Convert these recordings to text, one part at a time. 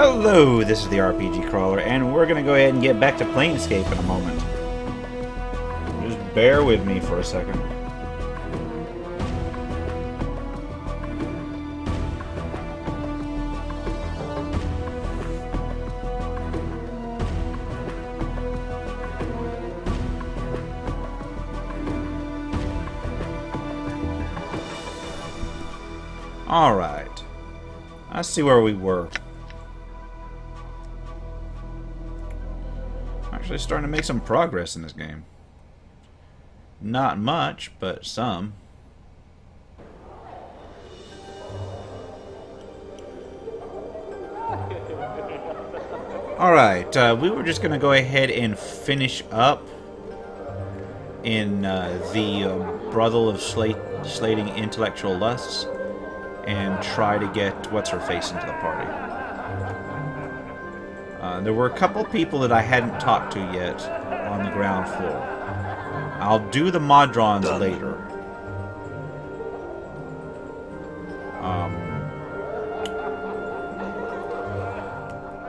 Hello, this is the RPG Crawler, and we're going to go ahead and get back to Planescape in a moment. Just bear with me for a second. Alright. Let's see where we were. Actually starting to make some progress in this game. Not much, but some. Alright, we were just going to go ahead and finish up in the brothel of slating intellectual lusts and try to get what's-her-face into the party. There were a couple people that I hadn't talked to yet on the ground floor. I'll do the Modrons later.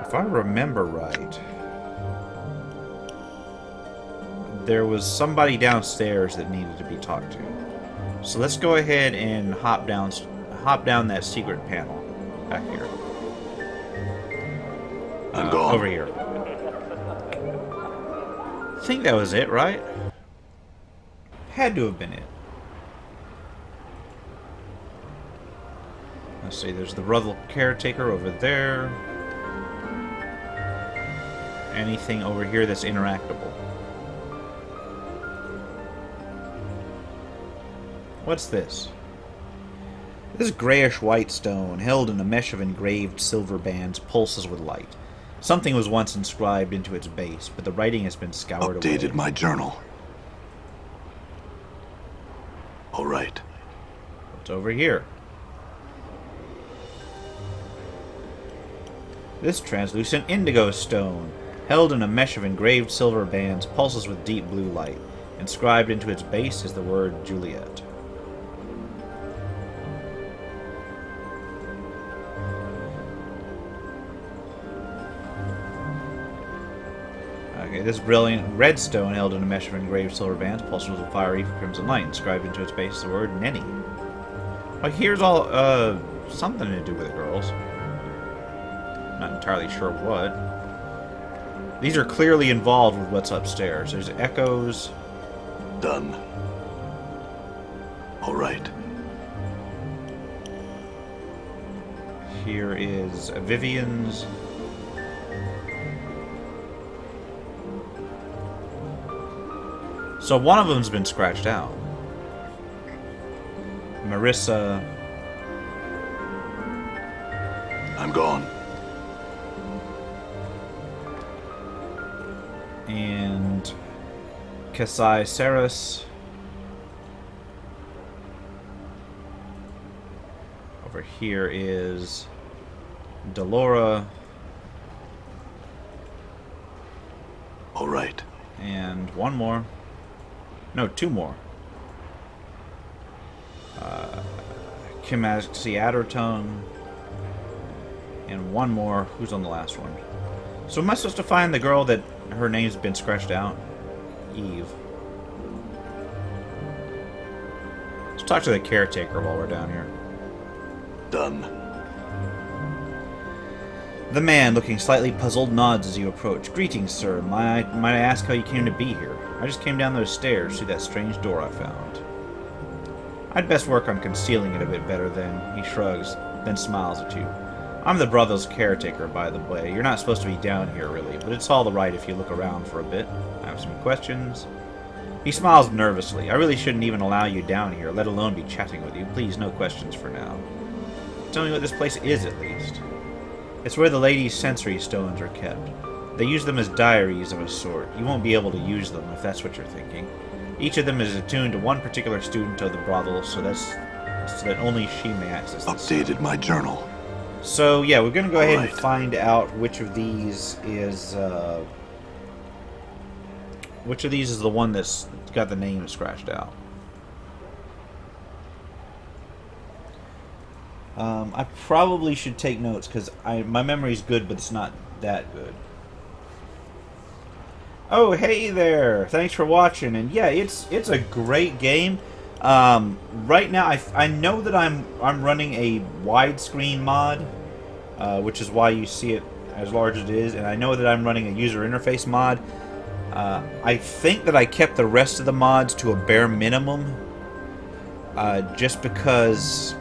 If I remember right, there was somebody downstairs that needed to be talked to. So let's go ahead and hop down that secret panel back here. I'm gone. Over here. I think that was it, right? Had to have been it. Let's see, there's the brothel caretaker over there. Anything over here that's interactable? What's this? This grayish-white stone, held in a mesh of engraved silver bands, pulses with light. Something was once inscribed into its base, but the writing has been scoured away. Updated my journal. All right. What's over here? This translucent indigo stone, held in a mesh of engraved silver bands, pulses with deep blue light. Inscribed into its base is the word Juliet. Okay, this brilliant red stone held in a mesh of engraved silver bands pulses with fiery crimson light. Inscribed into its base is the word Nenny. Well, here's all, something to do with it, girls. Not entirely sure what. These are clearly involved with what's upstairs. There's echoes. Done. All right. Here is Vivian's. So one of them's been scratched out. Marissa. I'm gone. And Kasai Saris. Over here is Delora. All right. And one more. No, two more. Kimaxi Addertongue. And one more. Who's on the last one? So am I supposed to find the girl that her name's been scratched out? Eve. Let's talk to the caretaker while we're down here. Done. The man, looking slightly puzzled, nods as you approach. Greetings, sir. Might I ask how you came to be here? I just came down those stairs through that strange door I found. I'd best work on concealing it a bit better then. He shrugs, then smiles at you. I'm the brother's caretaker, by the way. You're not supposed to be down here, really, but it's all right if you look around for a bit. I have some questions. He smiles nervously. I really shouldn't even allow you down here, let alone be chatting with you. Please, no questions for now. Tell me what this place is, at least. It's where the ladies' sensory stones are kept. They use them as diaries of a sort. You won't be able to use them, if that's what you're thinking. Each of them is attuned to one particular student of the brothel, so that only she may access this. Updated my journal. So, yeah, we're going to go ahead and Right. find out which of these is the one that's got the name scratched out. I probably should take notes because my memory's good, but it's not that good. Oh, hey there! Thanks for watching, and yeah, it's a great game. Right now, I know that I'm running a widescreen mod, which is why you see it as large as it is, and I know that I'm running a user interface mod. I think that I kept the rest of the mods to a bare minimum, just because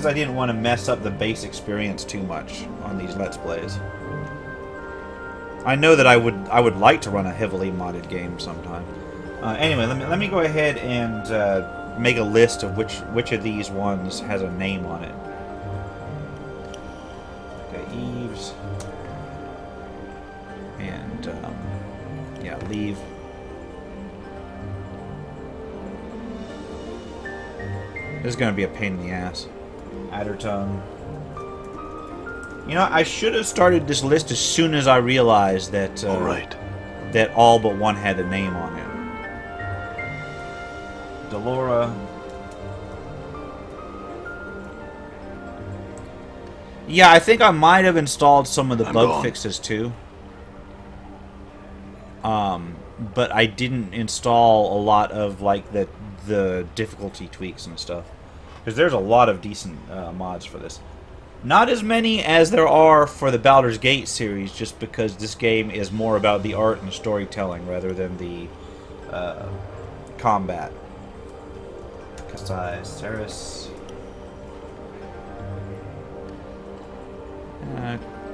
I didn't want to mess up the base experience too much on these Let's Plays. I know that I would like to run a heavily modded game sometime. Anyway, let me go ahead and make a list of which of these ones has a name on it. Okay, Eves, and yeah, leave. This is going to be a pain in the ass. Addertongue. You know, I should have started this list as soon as I realized that All right. that all but one had a name on it. Delora. Yeah, I think I might have installed some of the bug fixes too. But I didn't install a lot of like the difficulty tweaks and stuff, because there's a lot of decent mods for this. Not as many as there are for the Baldur's Gate series, just because this game is more about the art and storytelling rather than the combat. Kasai Ceres.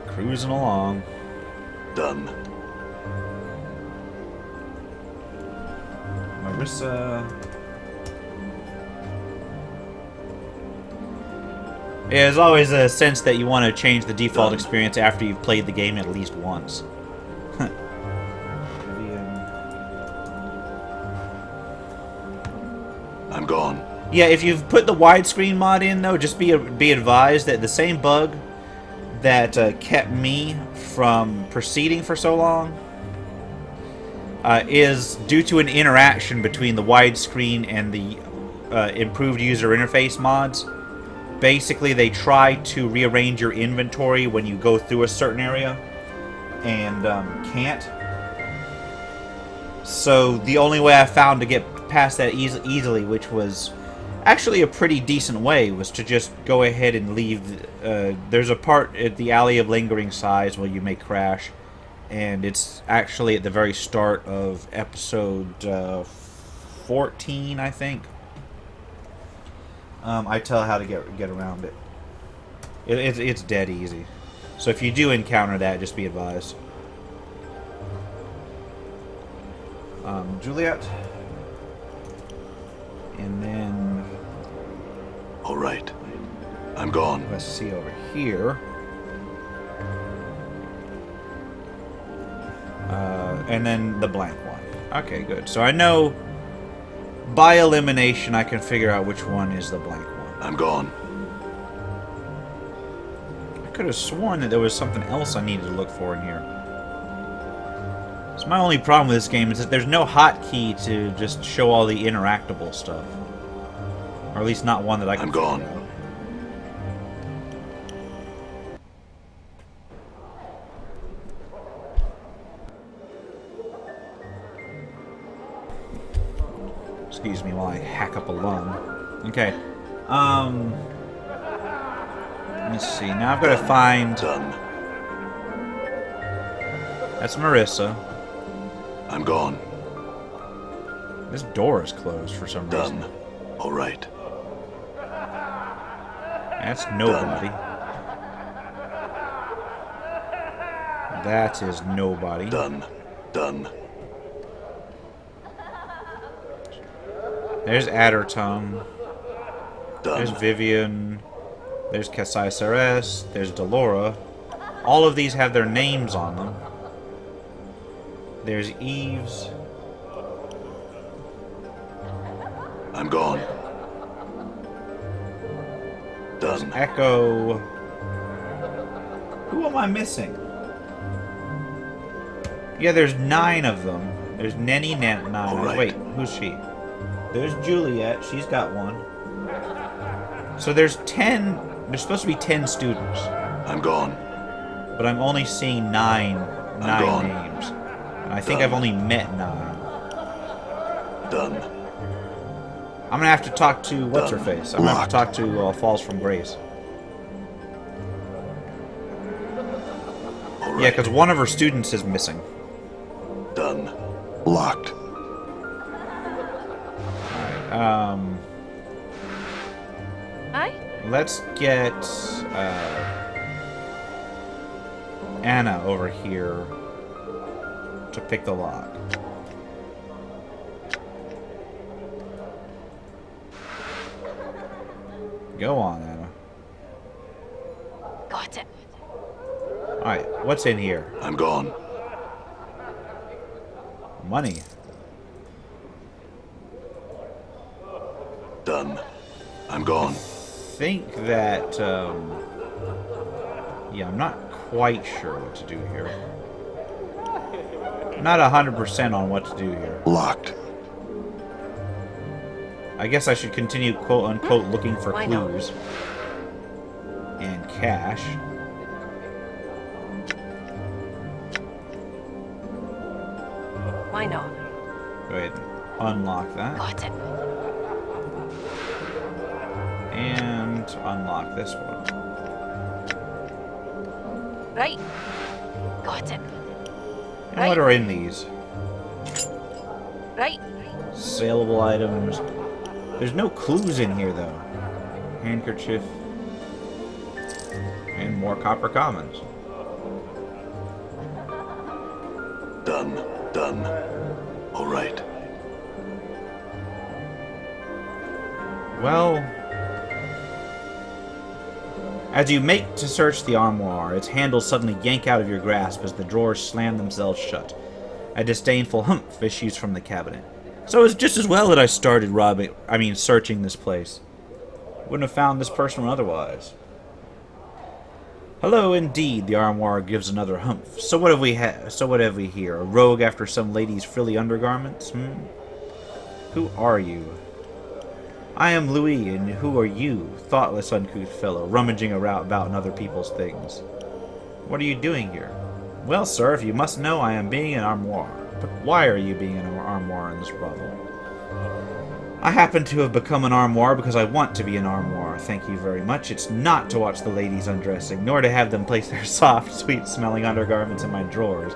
Cruising along. Done. Marissa. Yeah, there's always a sense that you want to change the default experience after you've played the game at least once. I'm gone. Yeah, if you've put the widescreen mod in, though, just be advised that the same bug that kept me from proceeding for so long is due to an interaction between the widescreen and the improved user interface mods. Basically, they try to rearrange your inventory when you go through a certain area, and can't. So the only way I found to get past that easily, which was actually a pretty decent way, was to just go ahead and leave. There's a part at the Alley of Lingering Sighs where you may crash, and it's actually at the very start of episode 14, I think. I tell how to get around it. It's dead easy. So if you do encounter that, just be advised. Juliet. And then... All right. I'm gone. Let's see over here. And then the blank one. Okay, good. So I know... by elimination, I can figure out which one is the blank one. I'm gone. I could have sworn that there was something else I needed to look for in here. So my only problem with this game is that there's no hotkey to just show all the interactable stuff. Or at least not one that I can I'm gone. figure out. Excuse me while I hack up a lung. Okay. Let me see. Now I've got to find... Done. That's Marissa. I'm gone. This door is closed for some reason. Done. All right. That's nobody. That is nobody. Done. Done. There's Addertongue. Done. There's Vivian. There's Kasai Ceres. There's Delora. All of these have their names on them. There's Eves. I'm gone. There's Done. Echo. Who am I missing? Yeah, there's 9 of them. There's Nenny, 9. All right. Wait, who's she? There's Juliet. She's got one. So there's 10... There's supposed to be 10 students. I'm gone. But I'm only seeing nine gone. names. And I think Done. I've only met 9. Done. I'm gonna have to talk to what's-her-face. I'm gonna have to talk Locked. to Falls from Grace. All right. Yeah, because one of her students is missing. Done. Locked. Hi? Let's get Anna over here to pick the lock. Go on, Anna. Got it. Alright, what's in here? I'm gone. Money. Done. I'm gone. Think that, yeah, I'm not quite sure what to do here. I'm not 100% on what to do here. Locked. I guess I should continue quote-unquote looking for Why not? clues. And cash. Why not? Go ahead and unlock that. Got it. And unlock this one. Right. Got it. And what are in these? Right. Saleable items. There's no clues in here, though. Handkerchief. And more copper commons. Done. Done. All right. Well, as you make to search the armoire, its handles suddenly yank out of your grasp as the drawers slam themselves shut. A disdainful humph issues from the cabinet. So it's just as well that I started searching this place. Wouldn't have found this person otherwise. Hello, indeed, the armoire gives another humph. So what have we here? A rogue after some lady's frilly undergarments? Who are you? I am Louis, and who are you, thoughtless, uncouth fellow, rummaging about in other people's things? What are you doing here? Well, sir, if you must know, I am being an armoire. But why are you being an armoire in this brothel? I happen to have become an armoire because I want to be an armoire, thank you very much. It's not to watch the ladies undressing, nor to have them place their soft, sweet-smelling undergarments in my drawers.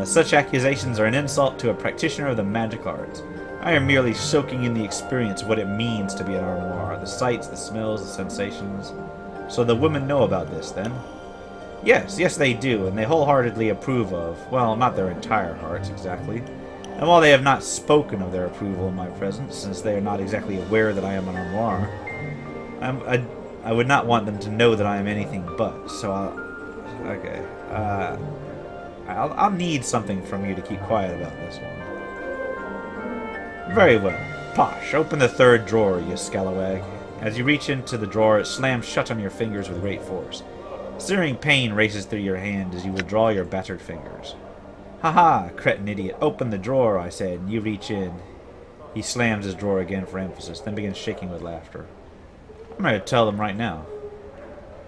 Such accusations are an insult to a practitioner of the magic arts. I am merely soaking in the experience of what it means to be an armoire, the sights, the smells, the sensations. So the women know about this, then? Yes, they do, and they wholeheartedly approve of, well, not their entire hearts, exactly. And while they have not spoken of their approval in my presence, since they are not exactly aware that I am an armoire, I would not want them to know that I am anything but, so I'll need something from you to keep quiet about this one. Very well. Posh, open the third drawer, you scalawag. As you reach into the drawer, it slams shut on your fingers with great force. Searing pain races through your hand as you withdraw your battered fingers. Ha-ha, cretin idiot. Open the drawer, I said, and you reach in. He slams his drawer again for emphasis, then begins shaking with laughter. I'm going to tell them right now.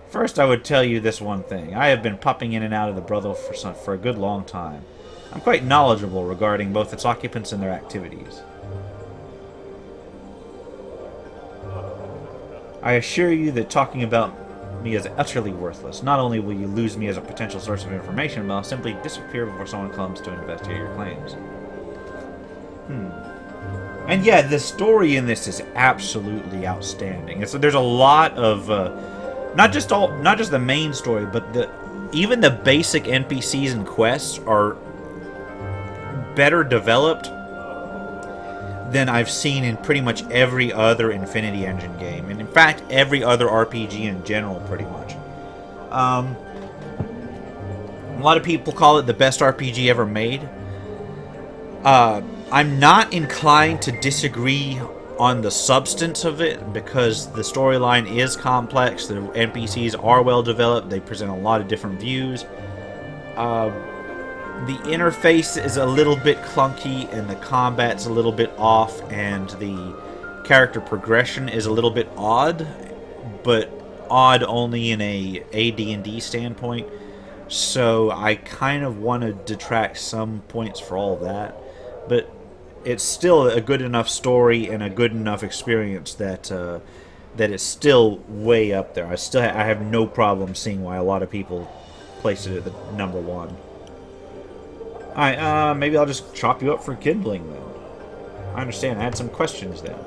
First, I would tell you this one thing. I have been popping in and out of the brothel for a good long time. I'm quite knowledgeable regarding both its occupants and their activities. I assure you that talking about me is utterly worthless. Not only will you lose me as a potential source of information, but I'll simply disappear before someone comes to investigate your claims. And yeah, the story in this is absolutely outstanding. There's a lot of not just the main story, but even the basic NPCs and quests are better developed than I've seen in pretty much every other Infinity Engine game, and in fact every other RPG in general, pretty much. A lot of people call it the best RPG ever made. I'm not inclined to disagree on the substance of it, because the storyline is complex, the NPCs are well developed, they present a lot of different views. The interface is a little bit clunky, and the combat's a little bit off, and the character progression is a little bit odd, but odd only in a AD&D standpoint. So I kind of want to detract some points for all of that, but it's still a good enough story and a good enough experience that that it's still way up there. I have no problem seeing why a lot of people place it at the number 1. Alright, maybe I'll just chop you up for kindling then. I understand. I had some questions then.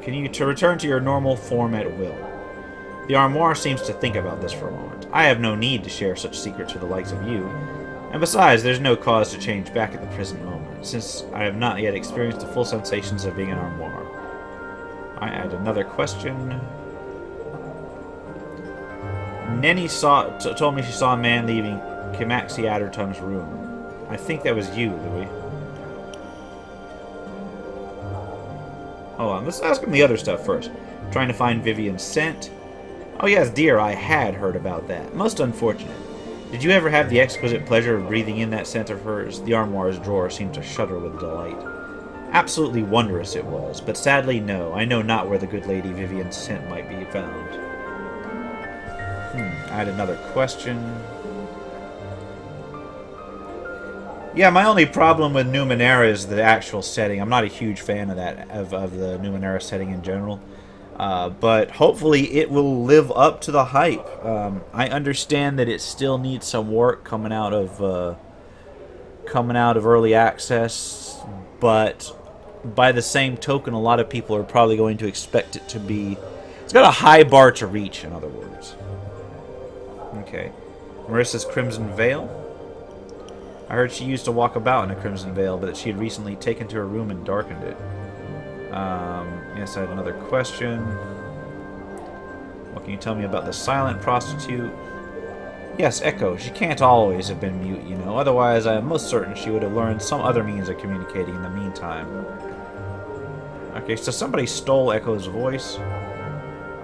Can you return to your normal form at will? The armoire seems to think about this for a moment. I have no need to share such secrets with the likes of you. And besides, there's no cause to change back at the present moment, since I have not yet experienced the full sensations of being an armoire. I had another question. Nenny told me she saw a man leaving Kimaxi Addertongue's room. I think that was you, Louis. Hold on, let's ask him the other stuff first. Trying to find Vivian's scent. Oh yes, dear, I had heard about that. Most unfortunate. Did you ever have the exquisite pleasure of breathing in that scent of hers? The armoire's drawer seemed to shudder with delight. Absolutely wondrous it was, but sadly no. I know not where the good lady Vivian's scent might be found. I had another question. Yeah, my only problem with Numenera is the actual setting. I'm not a huge fan of that of the Numenera setting in general. But hopefully it will live up to the hype. I understand that it still needs some work coming out of early access, but by the same token, a lot of people are probably going to expect it to be. It's got a high bar to reach, in other words. Okay, Marissa's Crimson Veil. I heard she used to walk about in a Crimson Veil, but that she had recently taken to her room and darkened it. Yes, I had another question. What can you tell me about the silent prostitute? Yes, Echo. She can't always have been mute, you know. Otherwise, I am most certain she would have learned some other means of communicating in the meantime. Okay, so somebody stole Echo's voice.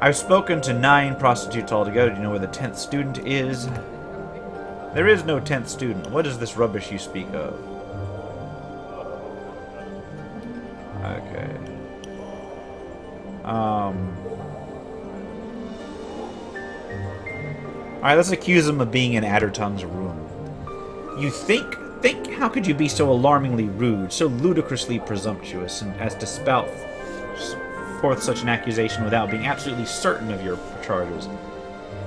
I've spoken to 9 prostitutes altogether. Do you know where the 10th student is? There is no 10th student. What is this rubbish you speak of? Okay. Alright, let's accuse him of being in Addertongue's room. You think, how could you be so alarmingly rude, so ludicrously presumptuous, and as to spout forth such an accusation without being absolutely certain of your charges?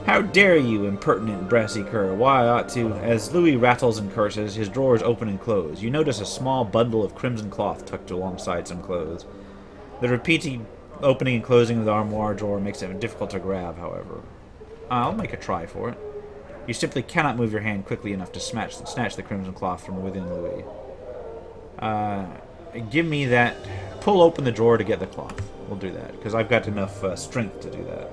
How dare you, impertinent brassy cur? Why, I ought to... As Louis rattles and curses, his drawers open and close. You notice a small bundle of crimson cloth tucked alongside some clothes. The repeated opening and closing of the armoire drawer makes it difficult to grab, however. I'll make a try for it. You simply cannot move your hand quickly enough to snatch the crimson cloth from within Louis. Give me that... Pull open the drawer to get the cloth. We'll do that, because I've got enough strength to do that.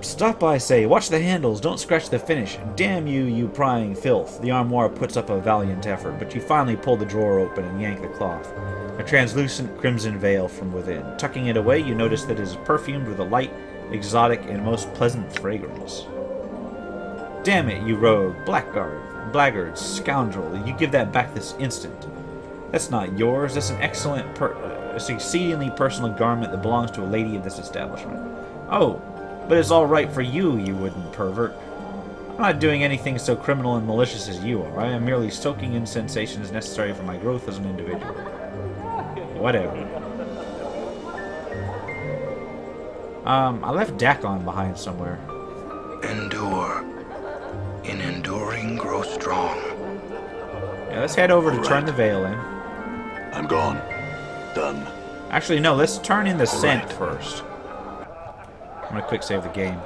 Stop, I say. Watch the handles. Don't scratch the finish. Damn you, you prying filth. The armoire puts up a valiant effort, but you finally pull the drawer open and yank the cloth. A translucent crimson veil from within. Tucking it away, you notice that it is perfumed with a light, exotic, and most pleasant fragrance. Damn it, you rogue, blackguard, scoundrel. You give that back this instant. That's not yours. That's an exceedingly personal garment that belongs to a lady of this establishment. Oh, but it's all right for you, you wooden pervert. I'm not doing anything so criminal and malicious as you are. I am merely soaking in sensations necessary for my growth as an individual. Whatever. I left Dakon behind somewhere. Endure. In enduring, grow strong. Yeah, let's head over to turn the veil in. I'm gone. Done. Actually, no, let's turn in the scent first. I'm gonna quick save the game.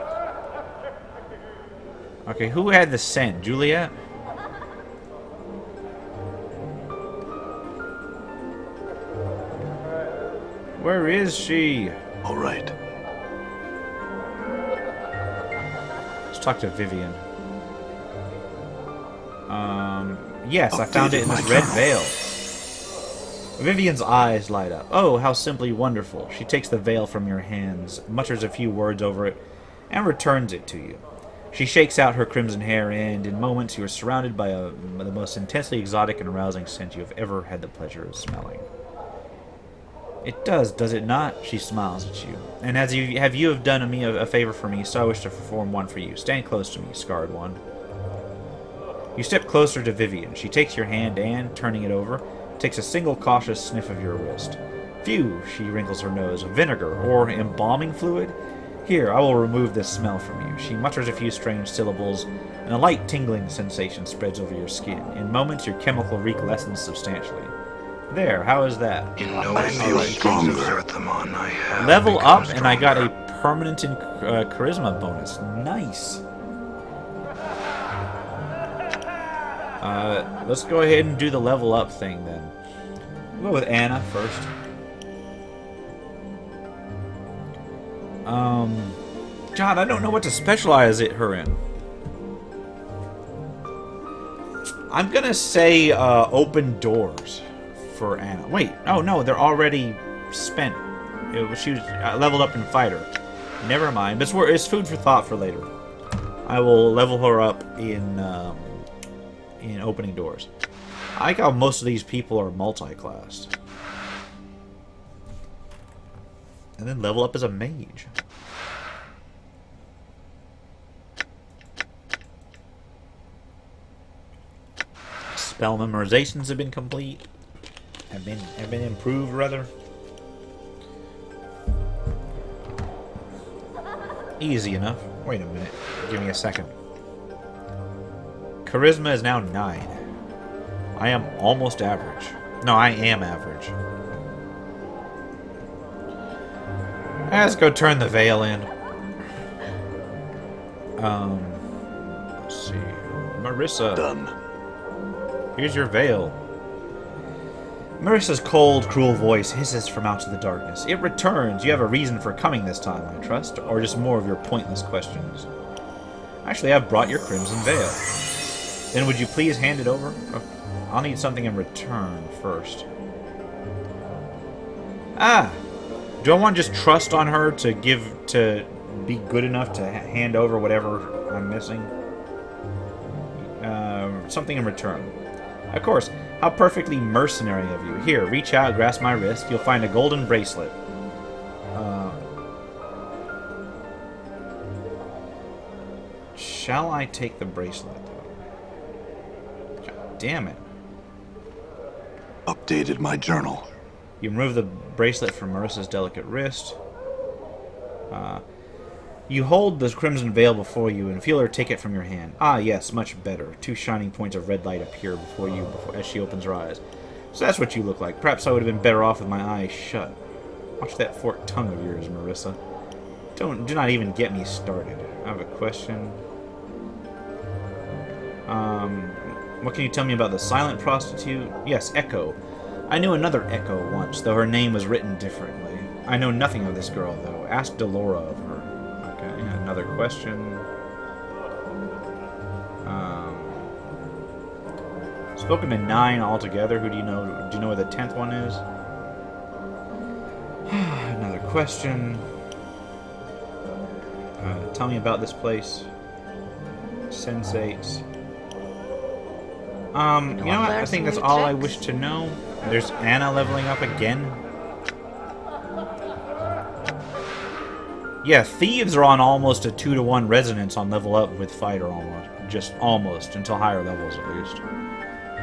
Okay, who had the scent? Juliet? Where is she? All right. Let's talk to Vivian. Yes, I found it in this red veil. Vivian's eyes light up. Oh, how simply wonderful. She takes the veil from your hands, mutters a few words over it, and returns it to you. She shakes out her crimson hair, and in moments you are surrounded by the most intensely exotic and arousing scent you have ever had the pleasure of smelling. It does it not? She smiles at you. And as you have done me a favor for me, so I wish to perform one for you. Stand close to me, scarred one. You step closer to Vivian. She takes your hand and, turning it over, takes a single cautious sniff of your wrist. Phew, she wrinkles her nose. Vinegar, or embalming fluid? Here, I will remove this smell from you. She mutters a few strange syllables, and a light tingling sensation spreads over your skin. In moments, your chemical reek lessens substantially. There, how is that? In knowing the stronger. of Zerthamon, I have Level become up, and I got a stronger. permanent charisma bonus. Nice. Let's go ahead and do the level up thing then. We'll go with Anna first. God, I don't know what to specialize her in. I'm gonna say open doors for Anna. Wait, oh no, they're already spent. She was leveled up in fighter. Never mind, but it's food for thought for later. I will level her up in opening doors. I like how most of these people are multi-classed. And then level up as a mage. Spell memorizations have been complete. Have been improved, rather. Easy enough. Wait a minute. Give me a second. Charisma is now 9. I am almost average. No, I am average. Let's go turn the veil in. Let's see. Marissa. Done. Here's your veil. Marissa's cold, cruel voice hisses from out of the darkness. It returns. You have a reason for coming this time, I trust, or just more of your pointless questions. Actually, I've brought your crimson veil. Then would you please hand it over? Oh, I'll need something in return first. Ah! Do I want to just trust on her to be good enough to hand over whatever I'm missing? Something in return. Of course. How perfectly mercenary of you. Here, reach out, grasp my wrist. You'll find a golden bracelet. Shall I take the bracelet? God damn it. Updated my journal. You remove the bracelet from Marissa's delicate wrist. You hold the crimson veil before you and feel her take it from your hand. Ah, yes, much better. 2 shining points of red light appear before you as she opens her eyes. So that's what you look like. Perhaps I would have been better off with my eyes shut. Watch that forked tongue of yours, Marissa. Do not even get me started. I have a question. What can you tell me about the silent prostitute? Yes, Echo. I knew another Echo once, though her name was written differently. I know nothing of this girl, though. Ask Delora of her. Okay, another question. Spoken to 9 altogether. Who do you know? Do you know where the 10th one is? Another question. Tell me about this place. Sensates. You know what? I think that's all I wish to know. There's Anna leveling up again. Yeah, thieves are on almost a 2-to-1 resonance on level up with fighter almost. Just almost, until higher levels at least.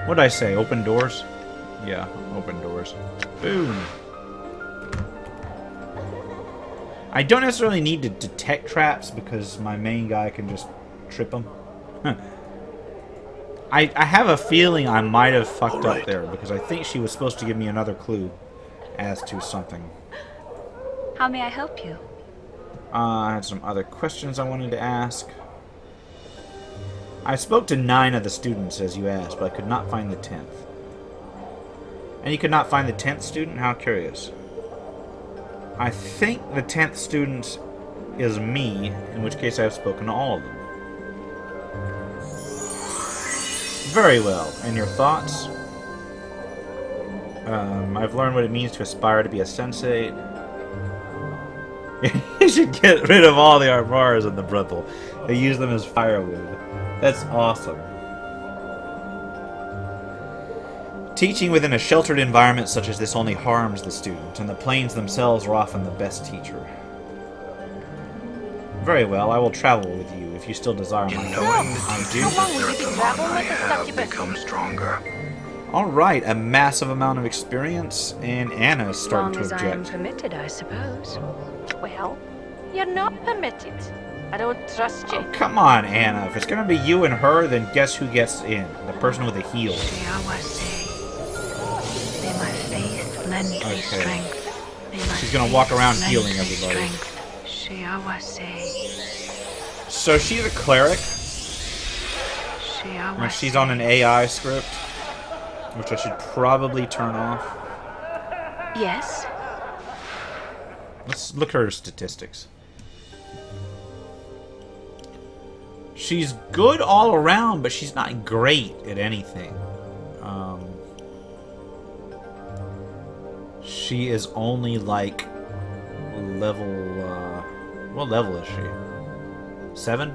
What did I say? Open doors? Yeah, open doors. Boom. I don't necessarily need to detect traps because my main guy can just trip them. I have a feeling I might have fucked up there because I think she was supposed to give me another clue as to something. How may I help you? I had some other questions I wanted to ask. I spoke to 9 of the students as you asked, but I could not find the 10th. And you could not find the 10th student? How curious. I think the 10th student is me, in which case I have spoken to all of them. Very well. And your thoughts? I've learned what it means to aspire to be a sensate. You should get rid of all the Armaras in the brothel and use them as firewood. That's awesome. Teaching within a sheltered environment such as this only harms the student, and the planes themselves are often the best teacher. Very well, I will travel with you if you still desire my help. Knowing the I do. teachings of Earthamon I have become stronger. Alright, a massive amount of experience, and Anna's As starting long to as I am object. permitted, I suppose. Well, you're not permitted. I don't trust you. Oh, come on, Anna. If it's gonna be you and her, then guess who gets in? The person with the heel. May my faith lend me Okay. strength. May my She's gonna faith walk around lend healing me everybody. strength. So she's a cleric. And she's on an AI script, which I should probably turn off. Yes. Let's look at her statistics. She's good all around, but she's not great at anything. She is only like level. What level is she? 7.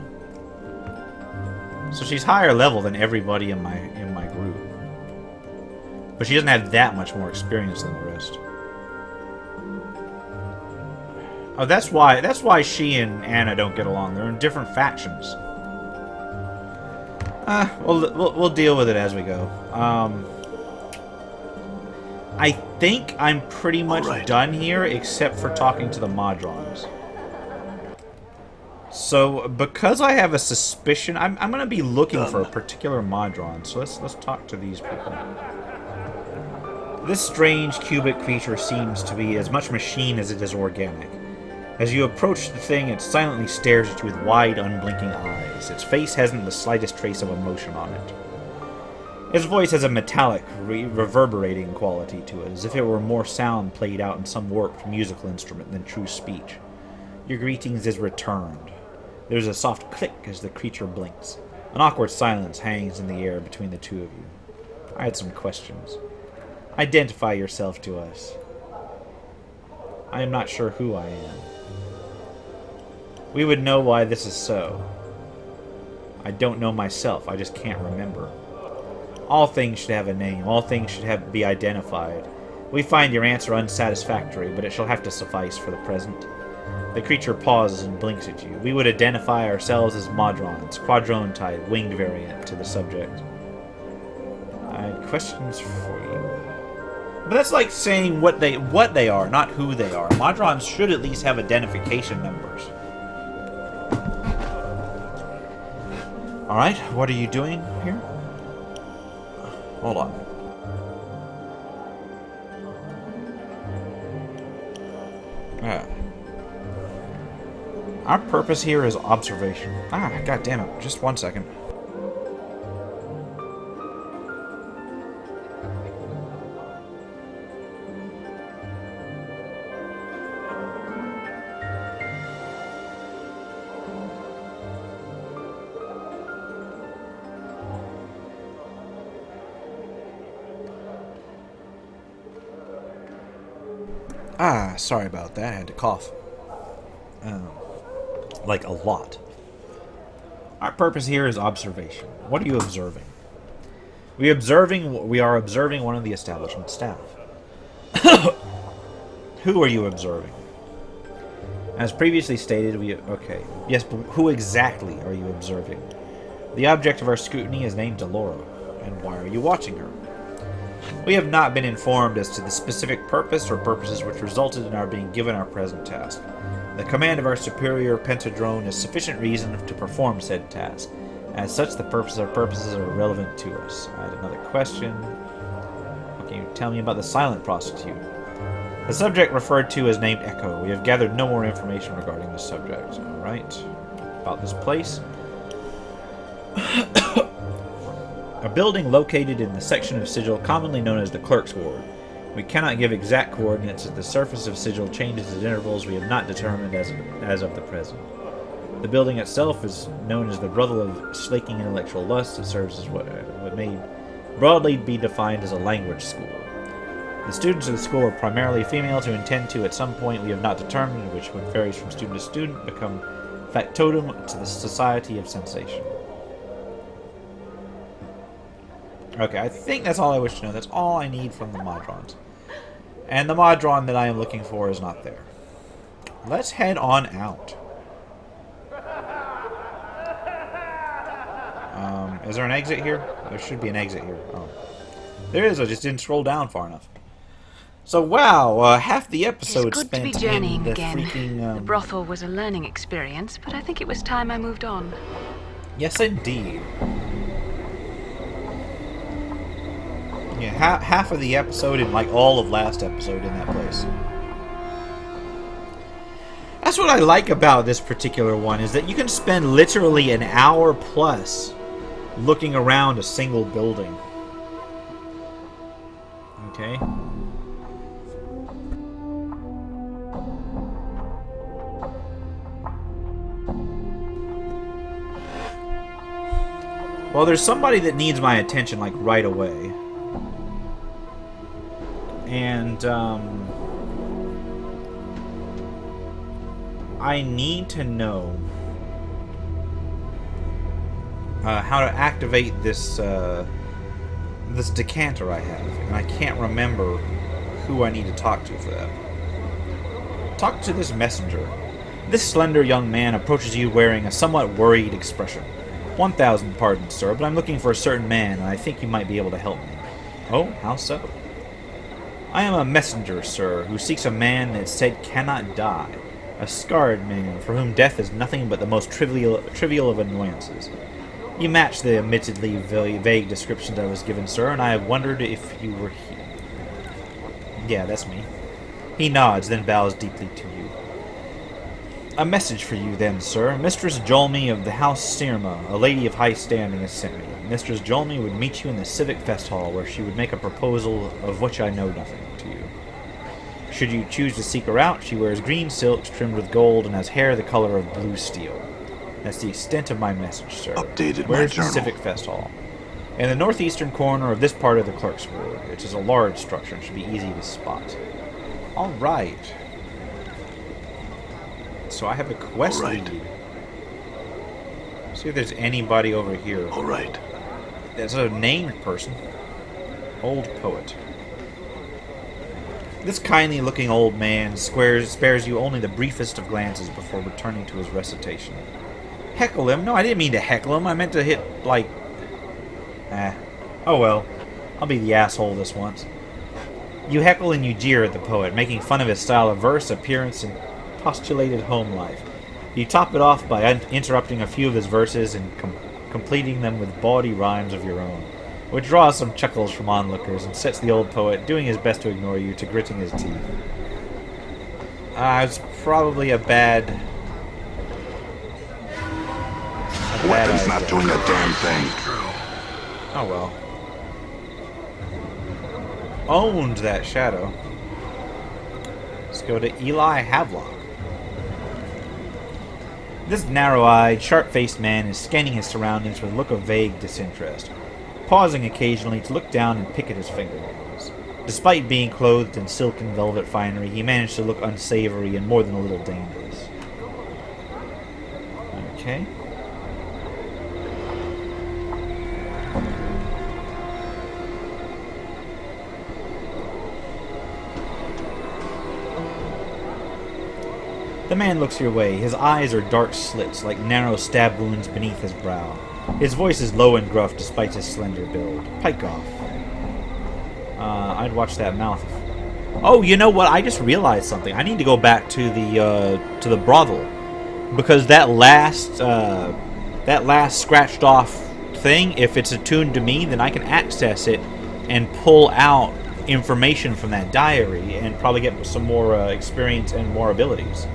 So she's higher level than everybody in my group, but she doesn't have that much more experience than the rest. Oh, that's why she and Anna don't get along. They're in different factions. We'll deal with it as we go. I think I'm pretty much done here, except for talking to the Modrons. So, because I have a suspicion, I'm going to be looking for a particular Modron. So let's talk to these people. This strange cubic creature seems to be as much machine as it is organic. As you approach the thing, it silently stares at you with wide, unblinking eyes. Its face hasn't the slightest trace of emotion on it. Its voice has a metallic, reverberating quality to it, as if it were more sound played out in some warped musical instrument than true speech. Your greetings is returned. There's a soft click as the creature blinks. An awkward silence hangs in the air between the two of you. I had some questions. Identify yourself to us. I am not sure who I am. We would know why this is so. I don't know myself, I just can't remember. All things should have a name, all things should be identified. We find your answer unsatisfactory, but it shall have to suffice for the present. The creature pauses and blinks at you. We would identify ourselves as Modrons, Quadrone type, winged variant to the subject. I had questions for you. But that's like saying what they are, not who they are. Modrons should at least have identification numbers. Alright, what are you doing here? Hold on. Our purpose here is observation. God damn it. Just 1 second. Sorry about that. I had to cough. Like a lot. Our purpose here is observation. What are you observing? We are observing one of the establishment staff. Who are you observing? As previously stated, okay. Yes, but who exactly are you observing? The object of our scrutiny is named Delora. And why are you watching her? We have not been informed as to the specific purpose or purposes which resulted in our being given our present task. The command of our superior Pentadrone is sufficient reason to perform said task. As such, the purposes are relevant to us. I had another question. What can you tell me about the silent prostitute? The subject referred to is named Echo. We have gathered no more information regarding the subject. Alright. About this place. A building located in the section of Sigil commonly known as the Clerk's Ward. We cannot give exact coordinates as the surface of Sigil changes at intervals we have not determined as of the present. The building itself is known as the Brothel of Slaking Intellectual Lust. It serves as what may broadly be defined as a language school. The students of the school are primarily females who intend to, at some point we have not determined, which varies from student to student, become factotum to the Society of Sensation. Okay, I think that's all I wish to know. That's all I need from the Modrons. And the Modron that I am looking for is not there. Let's head on out. Is there an exit here? There should be an exit here. Oh. There is, I just didn't scroll down far enough. So, wow, half the episode It's good to be spent journeying in the again. freaking... The brothel was a learning experience, but I think it was time I moved on. Yes, indeed. Yeah, half of the episode and like all of last episode in that place. That's what I like about this particular one, is that you can spend literally an hour plus looking around a single building. Okay. Well, there's somebody that needs my attention, like, right away. And, I need to know how to activate this, this decanter I have. And I can't remember who I need to talk to for that. Talk to this messenger. This slender young man approaches you wearing a somewhat worried expression. 1,000 pardons, sir, but I'm looking for a certain man, and I think you might be able to help me. Oh, how so? I am a messenger, sir, who seeks a man that said cannot die. A scarred man, for whom death is nothing but the most trivial of annoyances. You match the admittedly vague description that I was given, sir, and I have wondered if you were here. Yeah, that's me. He nods, then bows deeply to you. A message for you, then, sir. Mistress Jolmy of the House Sirma, a lady of high standing, has sent me. Mistress Jolmy would meet you in the Civic Fest Hall, where she would make a proposal of which I know nothing to you. Should you choose to seek her out, she wears green silks trimmed with gold and has hair the color of blue steel. That's the extent of my message, sir. Updated Where's my the journal. Civic Fest Hall? In the northeastern corner of this part of the Clerk's Ward. It is a large structure and should be easy to spot. All right. So I have a quest All right. lead. See if there's anybody over here. All right. There's a named person. Old poet. This kindly-looking old man spares you only the briefest of glances before returning to his recitation. Heckle him? No, I didn't mean to heckle him. I meant to hit, like... Oh well. I'll be the asshole this once. You heckle and you jeer at the poet, making fun of his style of verse, appearance, and postulated home life. You top it off by interrupting a few of his verses and completing them with bawdy rhymes of your own, which draws some chuckles from onlookers and sets the old poet, doing his best to ignore you, to gritting his teeth. It's probably a bad Weapon's idea. not doing a damn thing. Oh well. Owned that shadow. Let's go to Eli Havelock. This narrow-eyed, sharp-faced man is scanning his surroundings with a look of vague disinterest, pausing occasionally to look down and pick at his fingernails. Despite being clothed in silk and velvet finery, he managed to look unsavory and more than a little dangerous. Okay. The man looks your way. His eyes are dark slits, like narrow stab wounds beneath his brow. His voice is low and gruff despite his slender build. Pike off. I'd watch that mouth. Oh, you know what? I just realized something. I need to go back to the brothel, because that last scratched off thing, if it's attuned to me, then I can access it and pull out information from that diary and probably get some more experience and more abilities.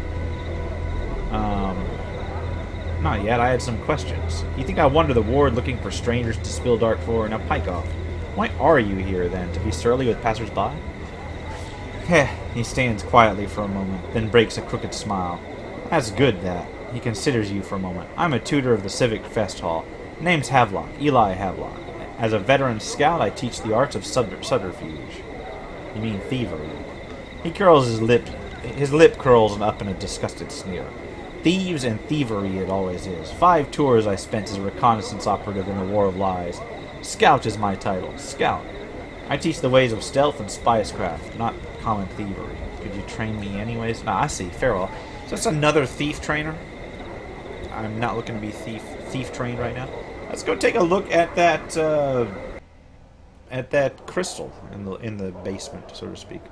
Not yet. I had some questions. You think I wander the ward looking for strangers to spill dark for? Now, pike off. Why are you here, then? To be surly with passers-by? Heh. He stands quietly for a moment, then breaks a crooked smile. That's good, that. He considers you for a moment. I'm a tutor of the Civic Fest Hall. Name's Havelock, Eli Havelock. As a veteran scout, I teach the arts of subterfuge. You mean thievery. He curls his lip curls up in a disgusted sneer. Thieves and thievery it always is. 5 tours I spent as a reconnaissance operative in the War of Lies. Scout is my title. Scout. I teach the ways of stealth and spycraft, not common thievery. Could you train me anyways? Ah, I see. Farewell. So that's another thief trainer. I'm not looking to be thief trained right now. Let's go take a look at that crystal in the basement, so to speak.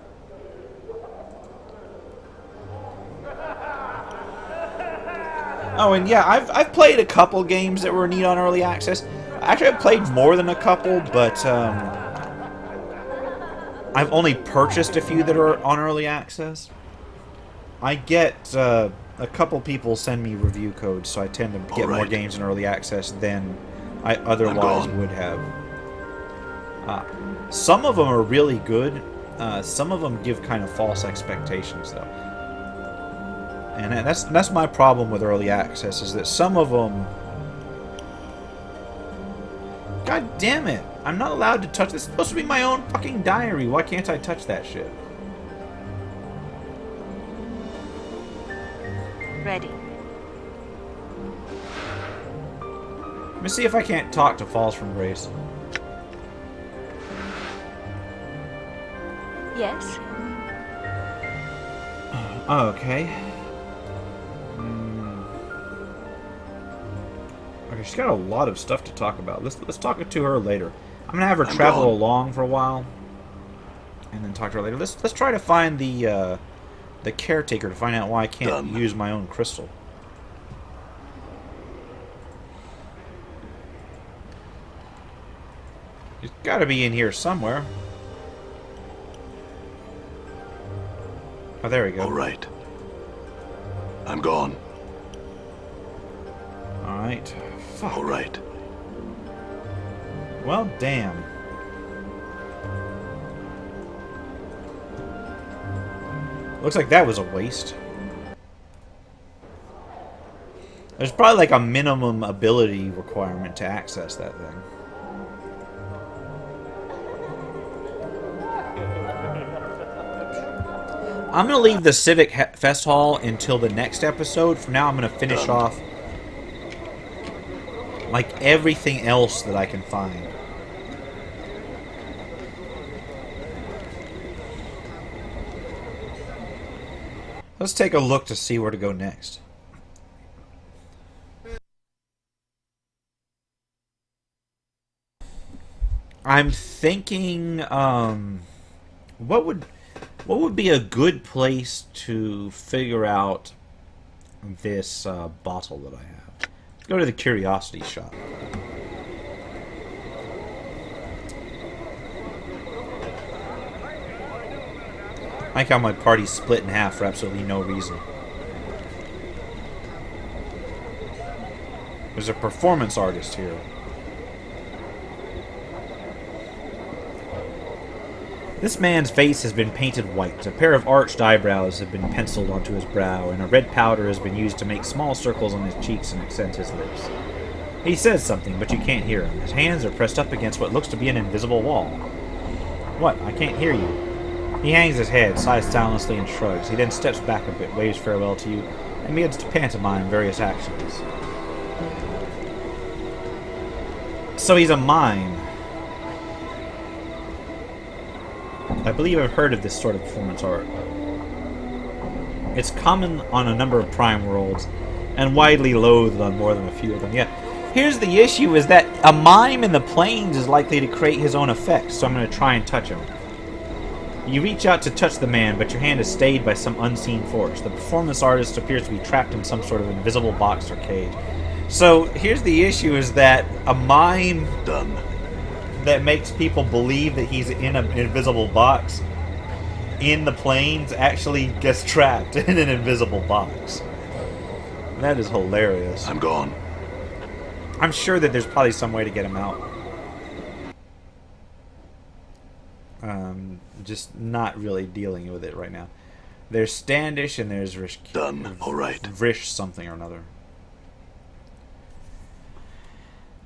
Oh, and yeah, I've played a couple games that were neat on early access. Actually, I've played more than a couple, but I've only purchased a few that are on early access. I get a couple people send me review codes, so I tend to get more games in early access than I otherwise would have. Some of them are really good. Some of them give kind of false expectations, though. And that's my problem with early access, is that some of them... God damn it! I'm not allowed to touch this. It's supposed to be my own fucking diary. Why can't I touch that shit? Ready. Let me see if I can't talk to Falls from Grace. Yes? Okay. Okay, she's got a lot of stuff to talk about. Let's talk to her later. I'm gonna have her travel along for a while, and then talk to her later. Let's try to find the caretaker to find out why I can't use my own crystal. He's got to be in here somewhere. Oh, there we go. All right. I'm gone. All right. Fuck. All right. Well, damn. Looks like that was a waste. There's probably like a minimum ability requirement to access that thing. I'm going to leave the Civic Fest Hall until the next episode. For now, I'm going to finish off like everything else that I can find. Let's take a look to see where to go next. I'm thinking, what would be a good place to figure out this bottle that I have? Let's go to the Curiosity Shop. I like how my party's split in half for absolutely no reason. There's a performance artist here. This man's face has been painted white. A pair of arched eyebrows have been penciled onto his brow, and a red powder has been used to make small circles on his cheeks and accent his lips. He says something, but you can't hear him. His hands are pressed up against what looks to be an invisible wall. What? I can't hear you. He hangs his head, sighs soundlessly, and shrugs. He then steps back a bit, waves farewell to you, and begins to pantomime various actions. So he's a mime. I believe I've heard of this sort of performance art. It's common on a number of Prime worlds, and widely loathed on more than a few of them. Yeah, here's the issue, is that a mime in the plains is likely to create his own effects, so I'm going to try and touch him. You reach out to touch the man, but your hand is stayed by some unseen force. The performance artist appears to be trapped in some sort of invisible box or cage. So here's the issue, is that a mime that makes people believe that he's in an invisible box in the plains actually gets trapped in an invisible box. That is hilarious. I'm gone. I'm sure that there's probably some way to get him out. Just not really dealing with it right now. There's Standish and there's Rish. All right. Rish something or another.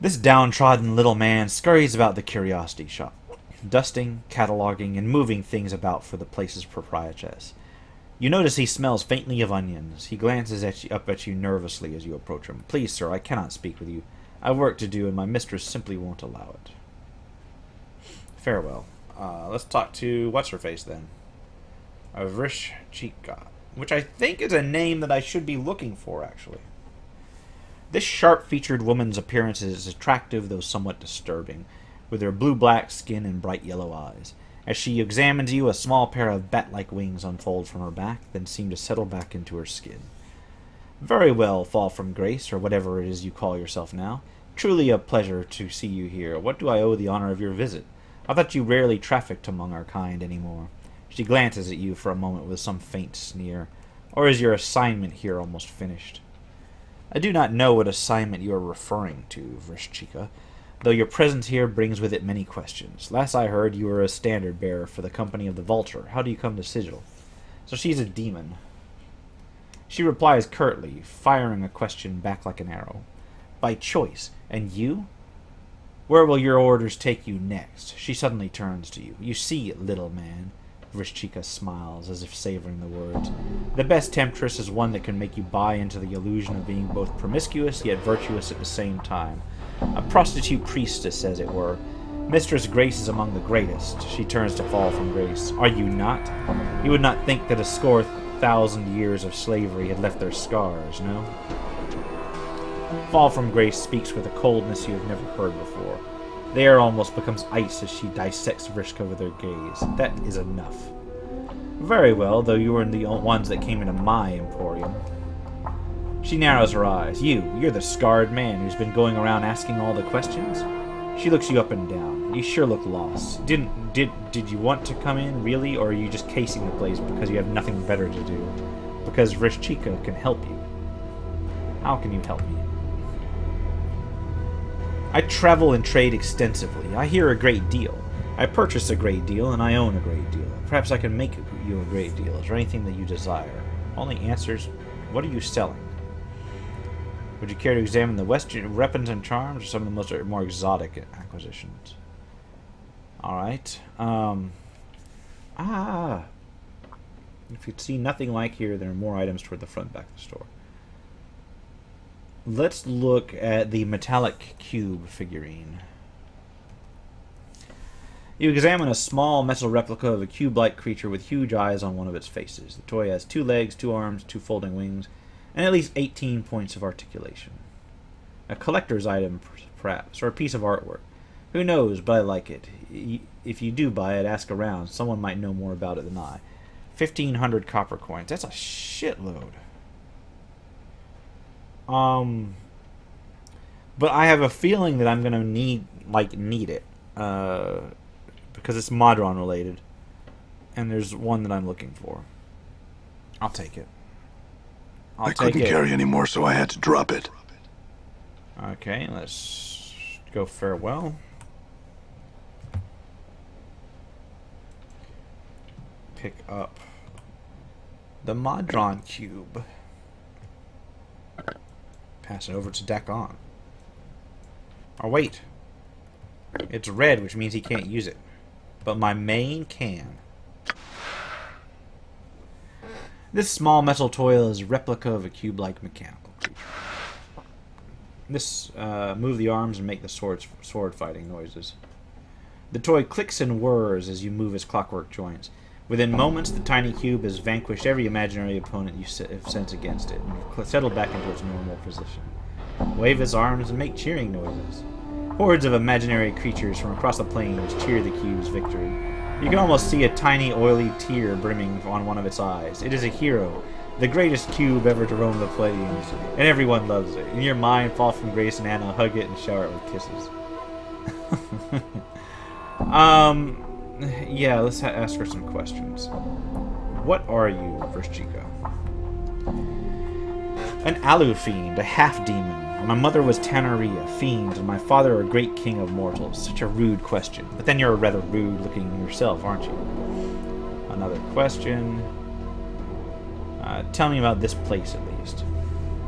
This downtrodden little man scurries about the Curiosity Shop. dusting, cataloging, and moving things about for the place's proprietress. You notice he smells faintly of onions. He glances up at you nervously as you approach him. "Please, sir, I cannot speak with you. I have work to do, and my mistress simply won't allow it." Farewell. Let's talk to what's-her-face, then. Vrishchika, which I think is a name that I should be looking for, actually. This sharp-featured woman's appearance is attractive, though somewhat disturbing, with her blue-black skin and bright yellow eyes. As she examines you, a small pair of bat-like wings unfold from her back, then seem to settle back into her skin. "Very well, Fall from Grace, or whatever it is you call yourself now. Truly a pleasure to see you here. What do I owe the honor of your visit? I thought you rarely trafficked among our kind anymore." She glances at you for a moment with some faint sneer. "Or is your assignment here almost finished?" "I do not know what assignment you are referring to, Vrishchika, though your presence here brings with it many questions. Last I heard, you were a standard-bearer for the Company of the Vulture. How do you come to Sigil?" So she's a demon. She replies curtly, firing a question back like an arrow. "By choice. And you? Where will your orders take you next?" She suddenly turns to you. "You see, little man," Vrishchika smiles, as if savoring the words, "the best temptress is one that can make you buy into the illusion of being both promiscuous yet virtuous at the same time. A prostitute priestess, as it were. Mistress Grace is among the greatest." She turns to Fall from Grace. "Are you not? You would not think that a score thousand years of slavery had left their scars, no?" Fall from Grace speaks with a coldness you have never heard before. The air almost becomes ice as she dissects Vrishka with her gaze. "That is enough." "Very well, though you were the ones that came into my emporium." She narrows her eyes. You're the scarred man who's been going around asking all the questions?" She looks you up and down. "You sure look lost. Did you want to come in, really, or are you just casing the place because you have nothing better to do? Because Vrishchika can help you." "How can you help me?" "I travel and trade extensively. I hear a great deal. I purchase a great deal, and I own a great deal. Perhaps I can make you a great deal. Is there anything that you desire? Only answers. What are you selling? Would you care to examine the Western weapons and charms, or some of the more exotic acquisitions?" Alright. If you'd see nothing like here, there are more items toward the front back of the store. Let's look at the metallic cube figurine. You examine a small metal replica of a cube-like creature with huge eyes on one of its faces. The toy has 2 legs, 2 arms, 2 folding wings, and at least 18 points of articulation. A collector's item, perhaps, or a piece of artwork. Who knows, but I like it. If you do buy it, ask around. Someone might know more about it than I. 1,500 copper coins. That's a shitload. But I have a feeling that I'm going to need it. Because it's Modron related. And there's one that I'm looking for. I'll take it. I couldn't carry anymore, so I had to drop it. Okay, let's go farewell. Pick up the Modron cube. Pass it over to Dakon. Oh, wait. It's red, which means he can't use it. But my main can. This small metal toy is a replica of a cube-like mechanical creature. Move the arms and make the sword fighting noises. The toy clicks and whirs as you move its clockwork joints. Within moments, the tiny cube has vanquished every imaginary opponent you have sent against it, and settled back into its normal position. Wave its arms and make cheering noises. Hordes of imaginary creatures from across the plains cheer the cube's victory. You can almost see a tiny, oily tear brimming on one of its eyes. It is a hero, the greatest cube ever to roam the plains, and everyone loves it. In your mind, Fall from Grace and Anna hug it and shower it with kisses. Yeah, let's ask her some questions. What are you, Vrishchika? An Alu fiend, a half-demon. My mother was Tannery, a fiend, and my father a great king of mortals. Such a rude question. But then you're rather rude-looking yourself, aren't you? Another question. Tell me about this place, at least.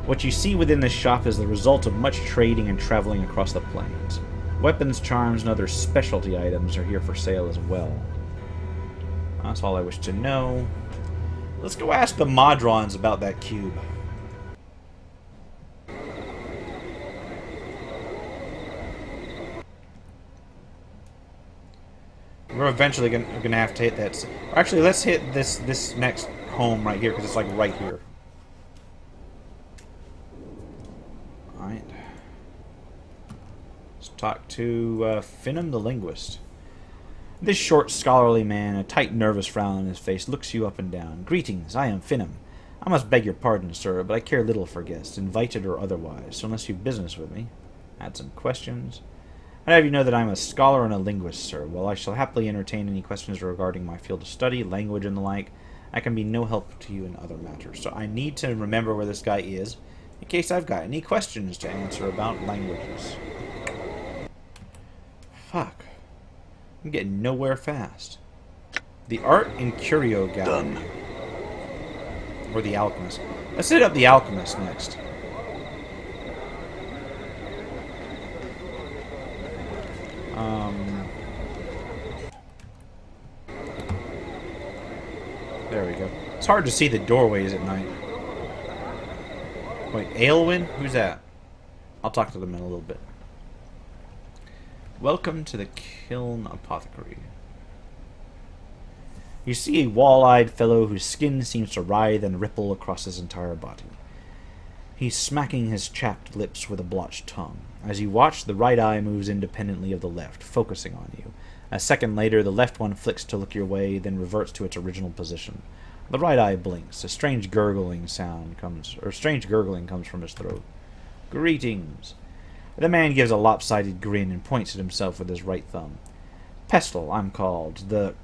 What you see within this shop is the result of much trading and traveling across the plains. Weapons, charms, and other specialty items are here for sale as well. That's all I wish to know. Let's go ask the Modrons about that cube. We're eventually gonna have to hit that. Actually, let's hit this next home right here, because it's like right here. Alright. Let's talk to Finnem the Linguist. This short, scholarly man, a tight, nervous frown on his face, looks you up and down. Greetings, I am Finnem. I must beg your pardon, sir, but I care little for guests, invited or otherwise, so unless you've business with me. Add some questions. I'd have you know that I am a scholar and a linguist, sir. While I shall happily entertain any questions regarding my field of study, language, and the like, I can be no help to you in other matters. So I need to remember where this guy is, in case I've got any questions to answer about languages. Fuck. I'm getting nowhere fast. The Art and Curio Gallery. Done. Or the Alchemist. Let's hit up the Alchemist next. There we go. It's hard to see the doorways at night. Wait, Aelwyn? Who's that? I'll talk to them in a little bit. Welcome to the Kiln Apothecary. You see a wall-eyed fellow whose skin seems to writhe and ripple across his entire body. He's smacking his chapped lips with a blotched tongue. As you watch, the right eye moves independently of the left, focusing on you. A second later, the left one flicks to look your way, then reverts to its original position. The right eye blinks. A strange gurgling comes from his throat. Greetings. The man gives a lopsided grin and points at himself with his right thumb. Pestle, I'm called. The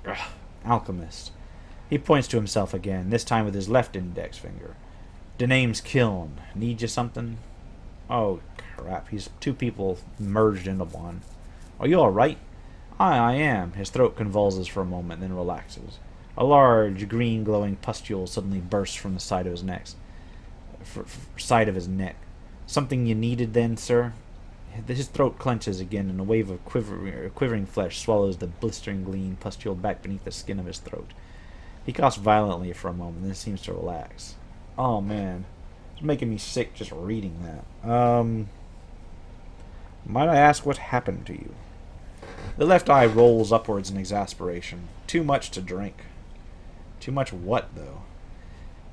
Alchemist. He points to himself again, this time with his left index finger. The name's Kiln. Need you something? Oh, crap. He's two people merged into one. Are you alright? I am. His throat convulses for a moment, then relaxes. A large, green, glowing pustule suddenly bursts from the side of his neck. Something you needed then, sir? His throat clenches again, and a wave of quivering flesh swallows the blistering green pustule back beneath the skin of his throat. He coughs violently for a moment, then seems to relax. Oh, man. It's making me sick just reading that. Might I ask what happened to you? The left eye rolls upwards in exasperation. Too much to drink. Too much what, though?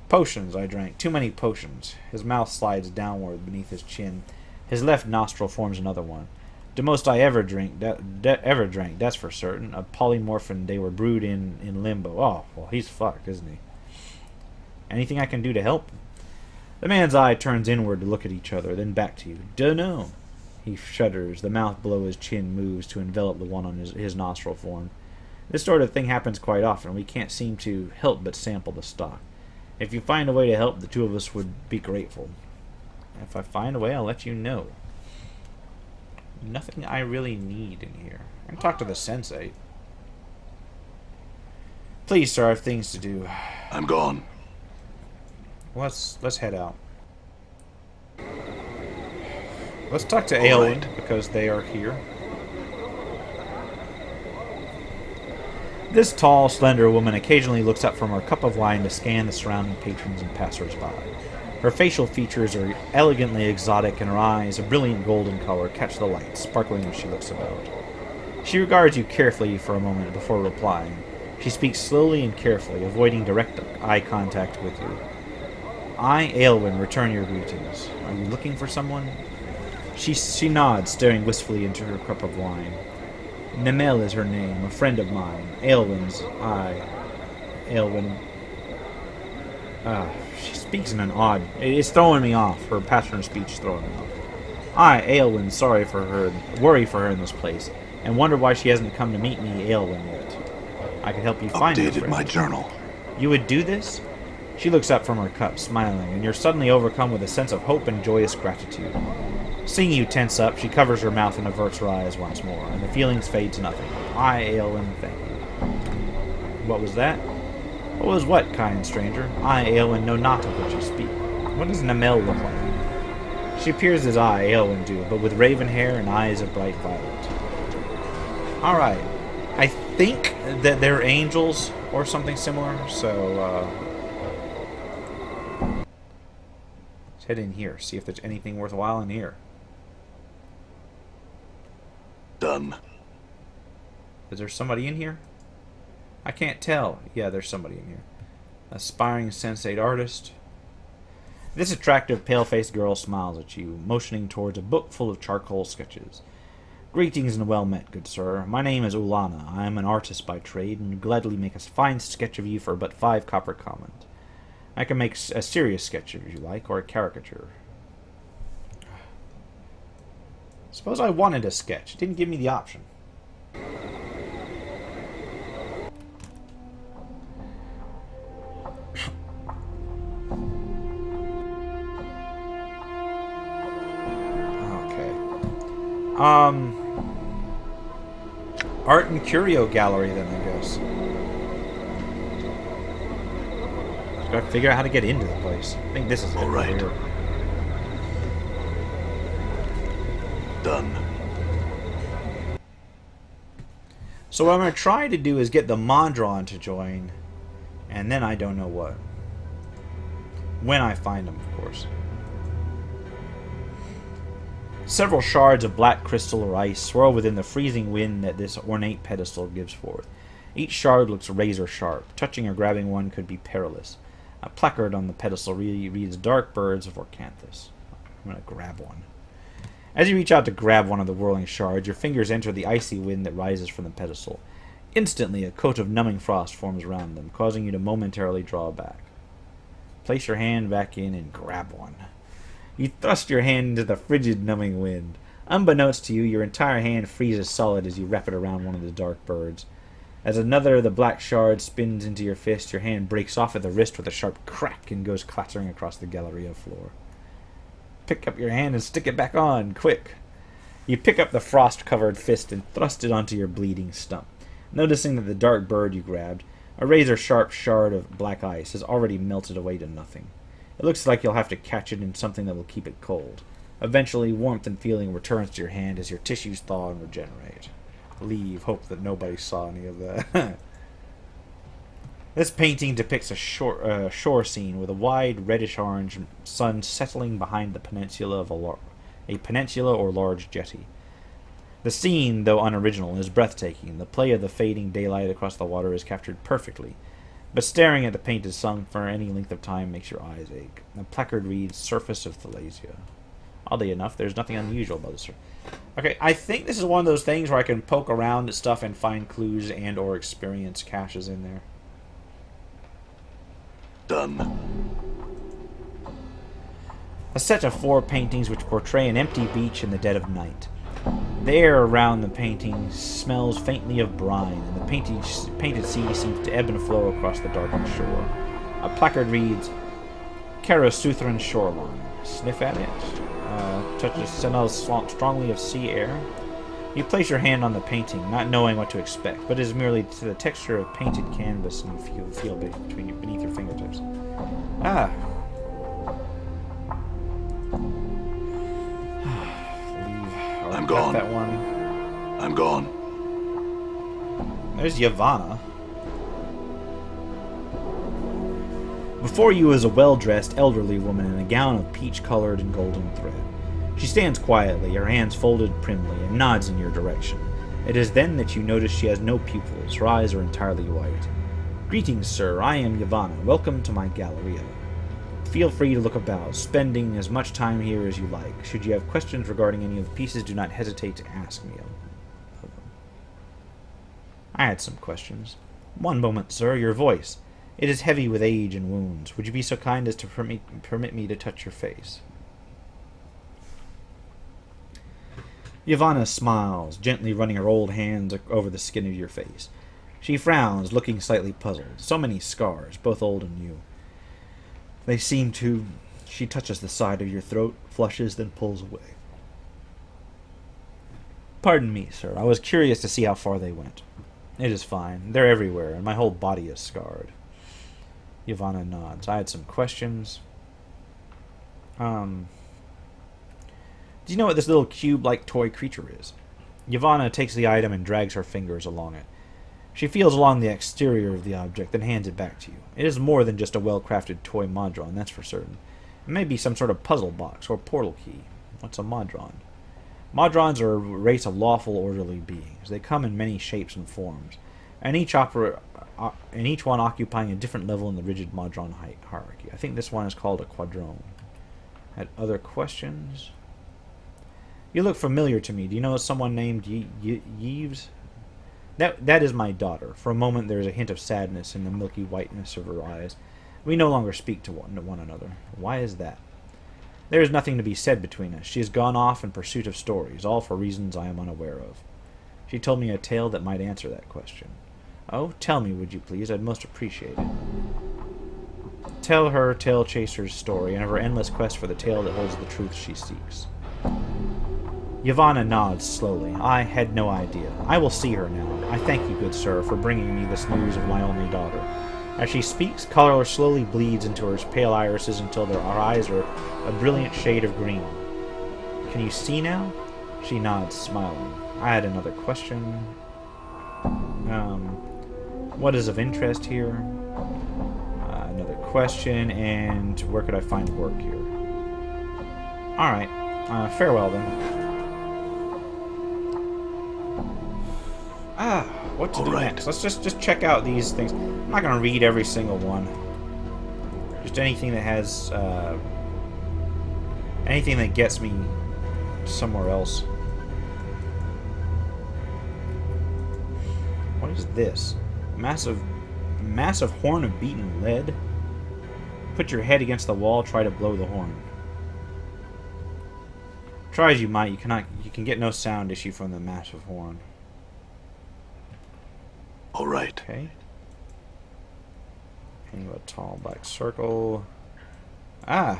Potions I drank. Too many potions. His mouth slides downward beneath his chin. His left nostril forms another one. The most I ever drank, that's for certain. A polymorphin they were brewed in limbo. Oh, well, he's fucked, isn't he? Anything I can do to help? The man's eye turns inward to look at each other, then back to you. Dunno. He shudders. The mouth below his chin moves to envelop the one on his nostril form. This sort of thing happens quite often. We can't seem to help but sample the stock. If you find a way to help, the two of us would be grateful. If I find a way, I'll let you know. Nothing I really need in here. I can talk to the sensei. Please, sir, I have things to do. I'm gone. Let's head out. Let's talk to Aelwyn, because they are here. This tall, slender woman occasionally looks up from her cup of wine to scan the surrounding patrons and passers-by. Her facial features are elegantly exotic, and her eyes, a brilliant golden color, catch the light, sparkling as she looks about. She regards you carefully for a moment before replying. She speaks slowly and carefully, avoiding direct eye contact with you. I, Aelwyn, return your greetings. Are you looking for someone? She nods, staring wistfully into her cup of wine. Nemel is her name, a friend of mine. Aelwyn's. Aelwyn. She speaks in an odd... It's throwing me off. Her pattern of speech is throwing me off. Aelwyn, worry for her in this place, and wonder why she hasn't come to meet me, Aelwyn, yet. I could help you find her. Updated my journal. You would do this? She looks up from her cup, smiling, and you're suddenly overcome with a sense of hope and joyous gratitude. Seeing you tense up, she covers her mouth and averts her eyes once more, and the feelings fade to nothing. Aelwyn, thank you. What was that? What was what, kind stranger? Aelwyn, know not of what you speak. What does Nemel look like? She appears as Aelwyn do, but with raven hair and eyes of bright violet. Alright. I think that they're angels or something similar, so let's head in here, see if there's anything worthwhile in here. Done. Is there somebody in here? I can't tell. Yeah, there's somebody in here. Aspiring sensate artist. This attractive, pale-faced girl smiles at you, motioning towards a book full of charcoal sketches. Greetings and well met, good sir. My name is Ulana. I am an artist by trade, and would gladly make a fine sketch of you for but 5 copper common. I can make a serious sketch if you like, or a caricature. Suppose I wanted a sketch. It didn't give me the option. Art and Curio Gallery, then, I guess. Just gotta figure out how to get into the place. I think this is all right. Here. Done. So what I'm gonna try to do is get the Mondron to join, and then I don't know what. When I find him, of course. Several shards of black crystal or ice swirl within the freezing wind that this ornate pedestal gives forth. Each shard looks razor sharp. Touching or grabbing one could be perilous. A placard on the pedestal reads Dark Birds of Orcanthus. I'm going to grab one. As you reach out to grab one of the whirling shards, your fingers enter the icy wind that rises from the pedestal. Instantly, a coat of numbing frost forms around them, causing you to momentarily draw back. Place your hand back in and grab one. You thrust your hand into the frigid, numbing wind. Unbeknownst to you, your entire hand freezes solid as you wrap it around one of the dark birds. As another of the black shards spins into your fist, your hand breaks off at the wrist with a sharp crack and goes clattering across the Galleria floor. Pick up your hand and stick it back on, quick. You pick up the frost-covered fist and thrust it onto your bleeding stump, noticing that the dark bird you grabbed, a razor-sharp shard of black ice, has already melted away to nothing. It looks like you'll have to catch it in something that will keep it cold. Eventually, warmth and feeling returns to your hand as your tissues thaw and regenerate. Leave. Hope that nobody saw any of that. This painting depicts a shore scene with a wide reddish-orange sun settling behind the peninsula of a peninsula or large jetty. The scene, though unoriginal, is breathtaking. The play of the fading daylight across the water is captured perfectly. But staring at the painted sun for any length of time makes your eyes ache. The placard reads, Surface of Thalasia. Oddly enough, there's nothing unusual about this. Okay, I think this is one of those things where I can poke around at stuff and find clues and or experience caches in there. Done. A set of 4 paintings which portray an empty beach in the dead of night. The air around the painting smells faintly of brine, and the painted sea seems to ebb and flow across the darkened shore. A placard reads, Karasuthran Shoreline. Sniff at it. Touches smells strongly of sea air. You place your hand on the painting, not knowing what to expect, but it is merely to the texture of painted canvas and you feel beneath your fingertips. Ah. I'm gone. That one. I'm gone. There's Yavanna. Before you is a well-dressed elderly woman in a gown of peach-colored and golden thread. She stands quietly, her hands folded primly, and nods in your direction. It is then that you notice she has no pupils. Her eyes are entirely white. Greetings, sir. I am Yavanna. Welcome to my Galleria. Feel free to look about, spending as much time here as you like. Should you have questions regarding any of the pieces, do not hesitate to ask me of them. I had some questions. One moment, sir. Your voice. It is heavy with age and wounds. Would you be so kind as to permit me to touch your face? Yavanna smiles, gently running her old hands over the skin of your face. She frowns, looking slightly puzzled. So many scars, both old and new. They seem to... She touches the side of your throat, flushes, then pulls away. Pardon me, sir. I was curious to see how far they went. It is fine. They're everywhere, and my whole body is scarred. Yavanna nods. I had some questions. Do you know what this little cube-like toy creature is? Yavanna takes the item and drags her fingers along it. She feels along the exterior of the object, then hands it back to you. It is more than just a well-crafted toy Modron, that's for certain. It may be some sort of puzzle box or portal key. What's a Modron? Modrons are a race of lawful, orderly beings. They come in many shapes and forms, and each one occupying a different level in the rigid Modron hierarchy. I think this one is called a quadrone. Had other questions? You look familiar to me. Do you know someone named Yves? That is my daughter. For a moment there is a hint of sadness in the milky whiteness of her eyes. We no longer speak to one another. Why is that? There is nothing to be said between us. She has gone off in pursuit of stories, all for reasons I am unaware of. She told me a tale that might answer that question. Oh, tell me, would you please? I'd most appreciate it. Tell her Tale Chaser's story and of her endless quest for the tale that holds the truth she seeks. Yavanna nods slowly. I had no idea. I will see her now. I thank you, good sir, for bringing me this news of my only daughter. As she speaks, color slowly bleeds into her pale irises until her eyes are a brilliant shade of green. Can you see now? She nods, smiling. I had another question. What is of interest here? Another question, and where could I find work here? Alright. Farewell, then. What to do next? Let's just check out these things. I'm not going to read every single one. Just anything that has, anything that gets me somewhere else. What is this? Massive horn of beaten lead? Put your head against the wall, try to blow the horn. Try as you might, you can get no sound issue from the massive horn. All right. Okay. Painting a tall black circle. What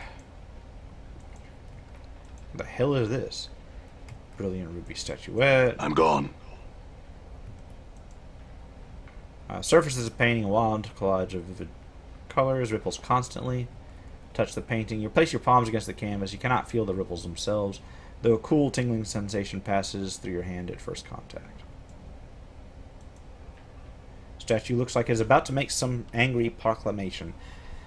the hell is this? Brilliant ruby statuette. I'm gone. Surfaces of painting, a wild collage of vivid colors, ripples constantly. Touch the painting. You place your palms against the canvas. You cannot feel the ripples themselves, though a cool, tingling sensation passes through your hand at first contact. Statue looks like it is about to make some angry proclamation.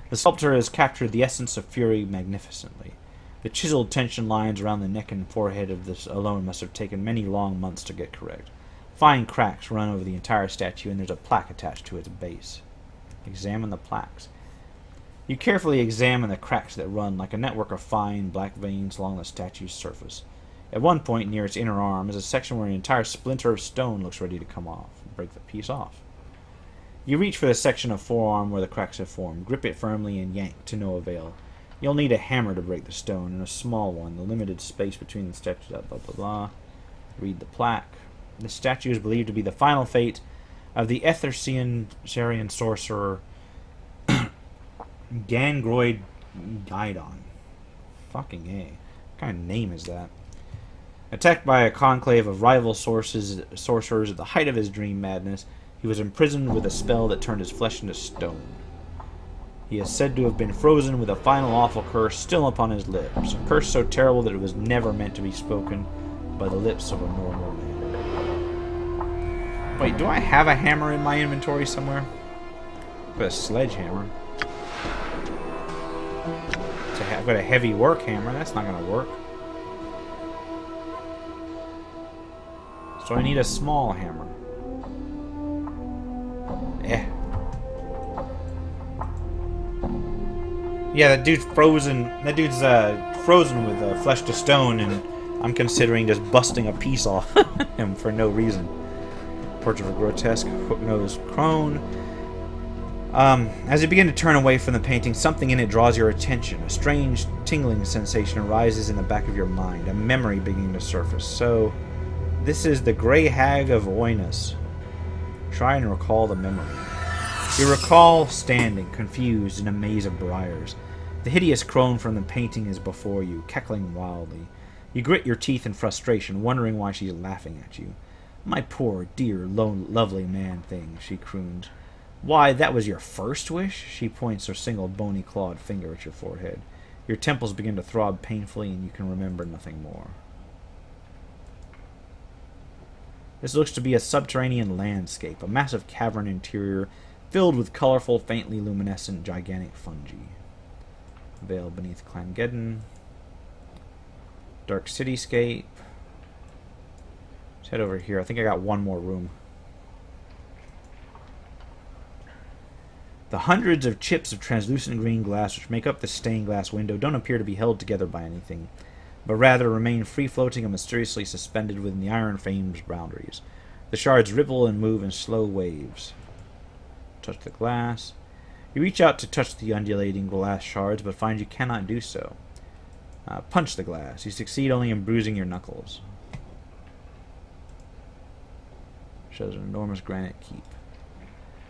The sculptor has captured the essence of fury magnificently. The chiseled tension lines around the neck and forehead of this alone must have taken many long months to get correct. Fine cracks run over the entire statue, and there's a plaque attached to its base. Examine the plaques. You carefully examine the cracks that run like a network of fine, black veins along the statue's surface. At one point, near its inner arm, is a section where an entire splinter of stone looks ready to come off. Break the piece off. You reach for the section of forearm where the cracks have formed. Grip it firmly and yank, to no avail. You'll need a hammer to break the stone, and a small one. The limited space between the statues, blah, blah, blah. Read the plaque. The statue is believed to be the final fate of the Ethersian Syrian sorcerer Gangroid Guidon. Fucking A. What kind of name is that? Attacked by a conclave of rival sorcerers at the height of his dream madness, he was imprisoned with a spell that turned his flesh into stone. He is said to have been frozen with a final awful curse still upon his lips, a curse so terrible that it was never meant to be spoken by the lips of a normal man. Wait, do I have a hammer in my inventory somewhere? I've got a sledgehammer. I've got a heavy work hammer. That's not going to work. So I need a small hammer. Yeah, that dude's frozen. That dude's frozen with flesh to stone, and I'm considering just busting a piece off him for no reason. Portrait of a grotesque hook-nosed crone. As you begin to turn away from the painting, something in it draws your attention. A strange, tingling sensation arises in the back of your mind, a memory beginning to surface. So, this is the Grey Hag of Oinus. Try and recall the memory. You recall standing, confused, in a maze of briars. The hideous crone from the painting is before you, cackling wildly. You grit your teeth in frustration, wondering why she's laughing at you. My poor, dear, lovely man-thing, she croons. Why, that was your first wish? She points her single bony clawed finger at your forehead. Your temples begin to throb painfully, and you can remember nothing more. This looks to be a subterranean landscape, a massive cavern interior filled with colorful, faintly luminescent, gigantic fungi. Veil beneath Clangeddon. Dark cityscape. Let's head over here. I think I got one more room. The hundreds of chips of translucent green glass which make up the stained glass window don't appear to be held together by anything, but rather remain free-floating and mysteriously suspended within the iron frame's boundaries. The shards ripple and move in slow waves. Touch the glass. You reach out to touch the undulating glass shards, but find you cannot do so. Punch the glass. You succeed only in bruising your knuckles. Shows an enormous granite keep.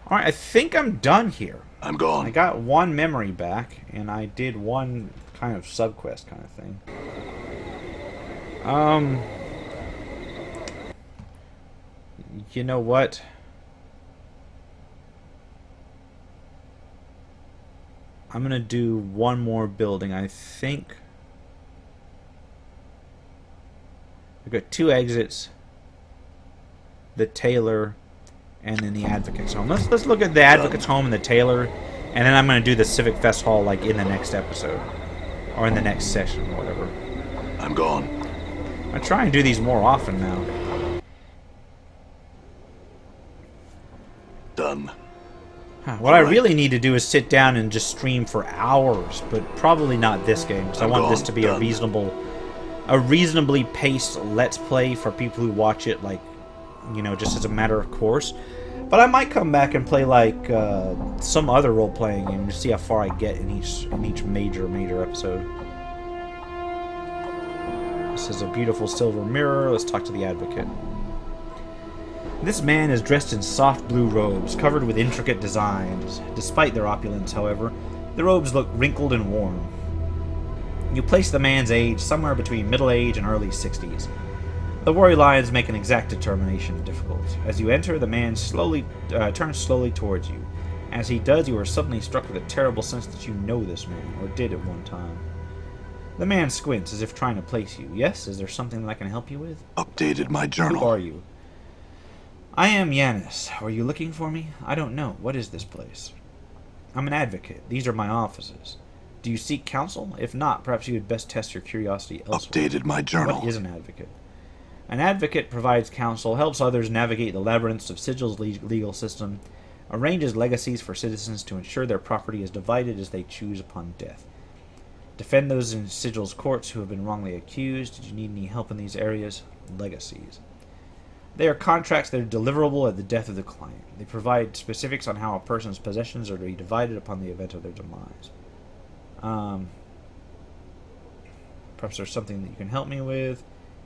Alright, I think I'm done here. I'm gone. I got one memory back, and I did one kind of subquest kind of thing. You know what? I'm gonna do one more building. I think I've got 2 exits, the tailor, and then the Advocate's home. Let's look at the Advocate's home and the tailor, and then I'm gonna do the Civic Fest Hall like in the next episode, or in the next session, or whatever. I'm gone. I try and do these more often now. Done. What I really need to do is sit down and just stream for hours, but probably not this game, because I want this to be a reasonably paced Let's Play for people who watch it, like, you know, just as a matter of course. But I might come back and play, like, some other role-playing game to see how far I get in each major episode. This is a beautiful silver mirror. Let's talk to the Advocate. This man is dressed in soft blue robes, covered with intricate designs. Despite their opulence, however, the robes look wrinkled and worn. You place the man's age somewhere between middle age and early 60s. The worry lines make an exact determination difficult. As you enter, the man turns slowly towards you. As he does, you are suddenly struck with a terrible sense that you know this man, or did at one time. The man squints, as if trying to place you. Yes, is there something that I can help you with? Updated my journal. Who are you? I am Yanis. Were you looking for me? I don't know. What is this place? I'm an advocate. These are my offices. Do you seek counsel? If not, perhaps you had best test your curiosity elsewhere. Updated my journal. What is an advocate? An advocate provides counsel, helps others navigate the labyrinths of Sigil's legal system, arranges legacies for citizens to ensure their property is divided as they choose upon death. Defend those in Sigil's courts who have been wrongly accused. Did you need any help in these areas? Legacies. They are contracts that are deliverable at the death of the client. They provide specifics on how a person's possessions are to be divided upon the event of their demise. Perhaps there's something that you can help me with.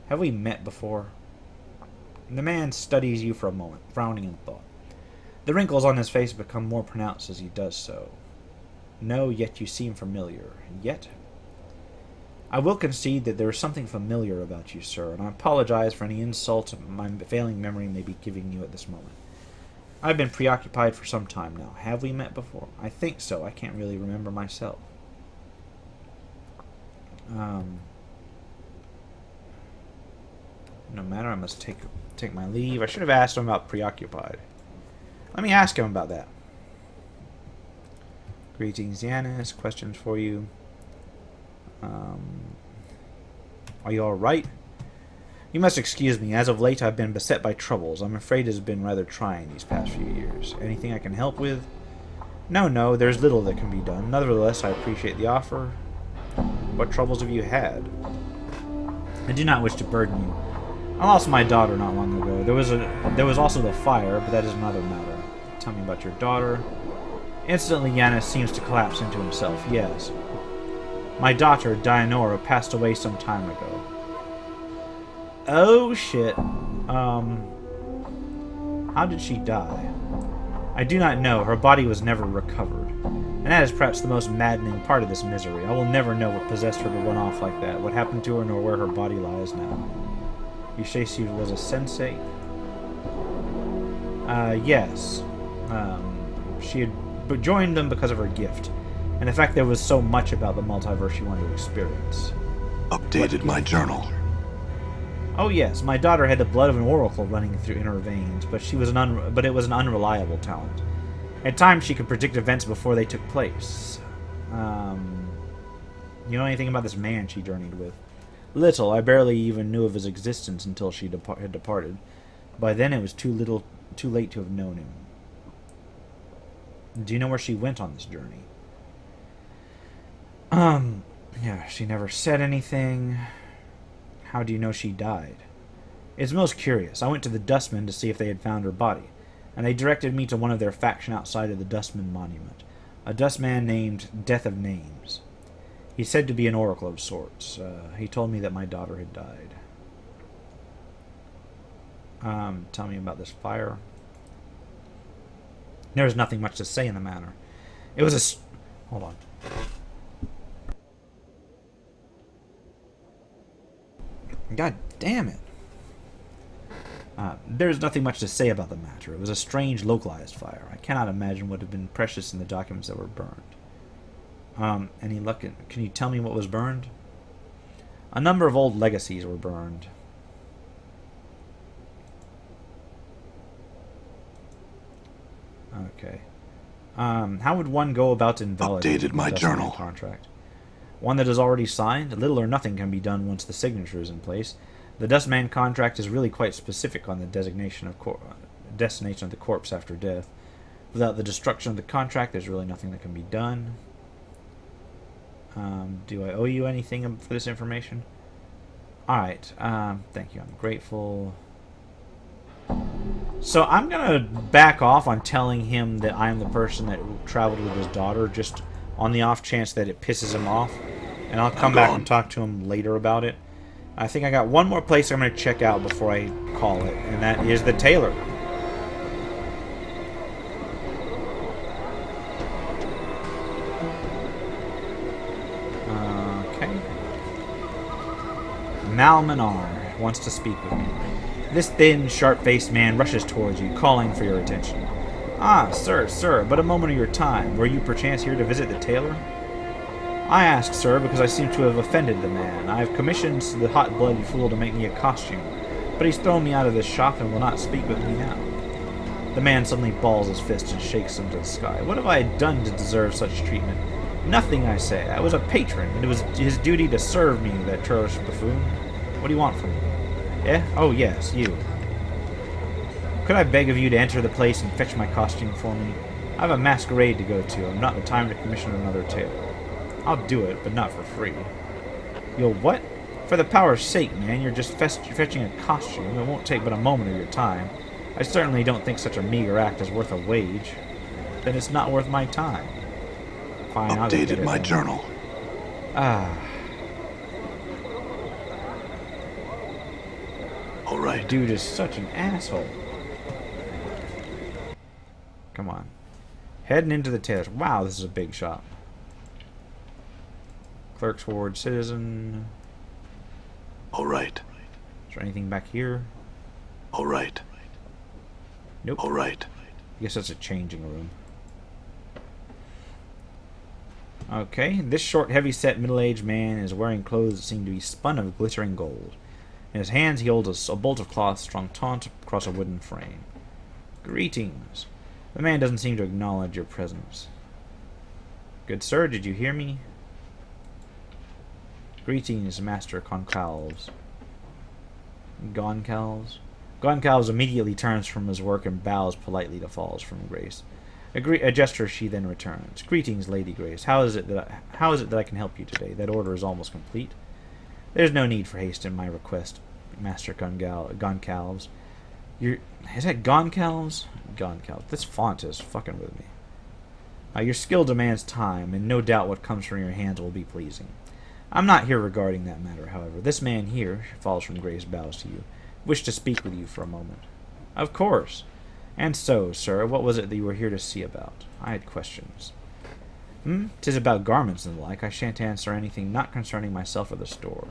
Have we met before? The man studies you for a moment, frowning in thought. The wrinkles on his face become more pronounced as he does so. No, yet you seem familiar. Yet? I will concede that there is something familiar about you, sir, and I apologize for any insult my failing memory may be giving you at this moment. I've been preoccupied for some time now. Have we met before? I think so. I can't really remember myself. No matter, I must take my leave. I should have asked him about preoccupied. Let me ask him about that. Greetings, Yanis. Questions for you. Are you alright? You must excuse me. As of late, I've been beset by troubles. I'm afraid it has been rather trying these past few years. Anything I can help with? No, there's little that can be done. Nevertheless, I appreciate the offer. What troubles have you had? I do not wish to burden you. I lost my daughter not long ago. There was also the fire, but that is another matter. Tell me about your daughter. Instantly, Yanis seems to collapse into himself. Yes. My daughter, Dianora, passed away some time ago. Oh, shit. How did she die? I do not know. Her body was never recovered. And that is perhaps the most maddening part of this misery. I will never know what possessed her to run off like that, what happened to her, nor where her body lies now. You say she was a sensei? Yes. She had joined them because of her gift. And in fact, there was so much about the multiverse she wanted to experience. Updated my journal. Oh yes, my daughter had the blood of an oracle running in her veins, but it was an unreliable talent. At times she could predict events before they took place. You know anything about this man she journeyed with? Little. I barely even knew of his existence until she had departed. By then it was too late to have known him. Do you know where she went on this journey? Yeah, she never said anything. How do you know she died? It's most curious. I went to the Dustmen to see if they had found her body, and they directed me to one of their faction outside of the Dustman Monument. A Dustman named Death of Names. He's said to be an oracle of sorts. He told me that my daughter had died. Tell me about this fire. There was nothing much to say in the matter. It was a... Hold on. God damn it. There's nothing much to say about the matter. It was a strange, localized fire. I cannot imagine what had been precious in the documents that were burned. Any luck in... Can you tell me what was burned? A number of old legacies were burned. Okay. How would one go about invalidating Updated my a journal contract? One that is already signed? Little or nothing can be done once the signature is in place. The Dustman contract is really quite specific on the destination of the corpse after death. Without the destruction of the contract, there's really nothing that can be done. Do I owe you anything for this information? Alright, thank you. I'm grateful. So I'm going to back off on telling him that I am the person that traveled with his daughter, just on the off chance that it pisses him off. And I'll come back and talk to him later about it. I think I got one more place I'm going to check out before I call it, and that is the tailor. Okay. Malmanar wants to speak with me. This thin, sharp-faced man rushes towards you, calling for your attention. Ah, sir, but a moment of your time. Were you perchance here to visit the tailor? I ask, sir, because I seem to have offended the man. I have commissioned the hot-blooded fool to make me a costume, but he's thrown me out of this shop and will not speak with me now. The man suddenly balls his fist and shakes them to the sky. What have I done to deserve such treatment? Nothing, I say. I was a patron, and it was his duty to serve me, that churlish buffoon. What do you want from me? Eh? Oh, yes, you. Could I beg of you to enter the place and fetch my costume for me? I have a masquerade to go to. I'm not in the time to commission another tailor. I'll do it, but not for free. You'll what? For the power's sake, man, you're just fetching a costume. It won't take but a moment of your time. I certainly don't think such a meager act is worth a wage. Then it's not worth my time. Fine, I'll Updated my journal. Ah. All right. Dude is such an asshole. Come on. Heading into the tailor's. Wow, this is a big shop. Clerk's Ward, Citizen. All right. Is there anything back here? All right. Nope. All right. I guess that's a changing room. Okay, this short, heavy-set, middle-aged man is wearing clothes that seem to be spun of glittering gold. In his hands he holds a bolt of cloth strung taut across a wooden frame. Greetings. The man doesn't seem to acknowledge your presence. Good sir, did you hear me? Greetings, Master Goncalves. Goncalves? Goncalves immediately turns from his work and bows politely to Falls from Grace. A gesture she then returns. Greetings, Lady Grace. How is it that I can help you today? That order is almost complete. There's no need for haste in my request, Master Goncalves. Is that Goncalves? Goncalves. This font is fucking with me. Your skill demands time, and no doubt what comes from your hands will be pleasing. I'm not here regarding that matter, however. This man here, Falls from Grace bows to you, wished to speak with you for a moment. Of course. And so, sir, what was it that you were here to see about? I had questions. 'Tis about garments and the like. I shan't answer anything not concerning myself or the store.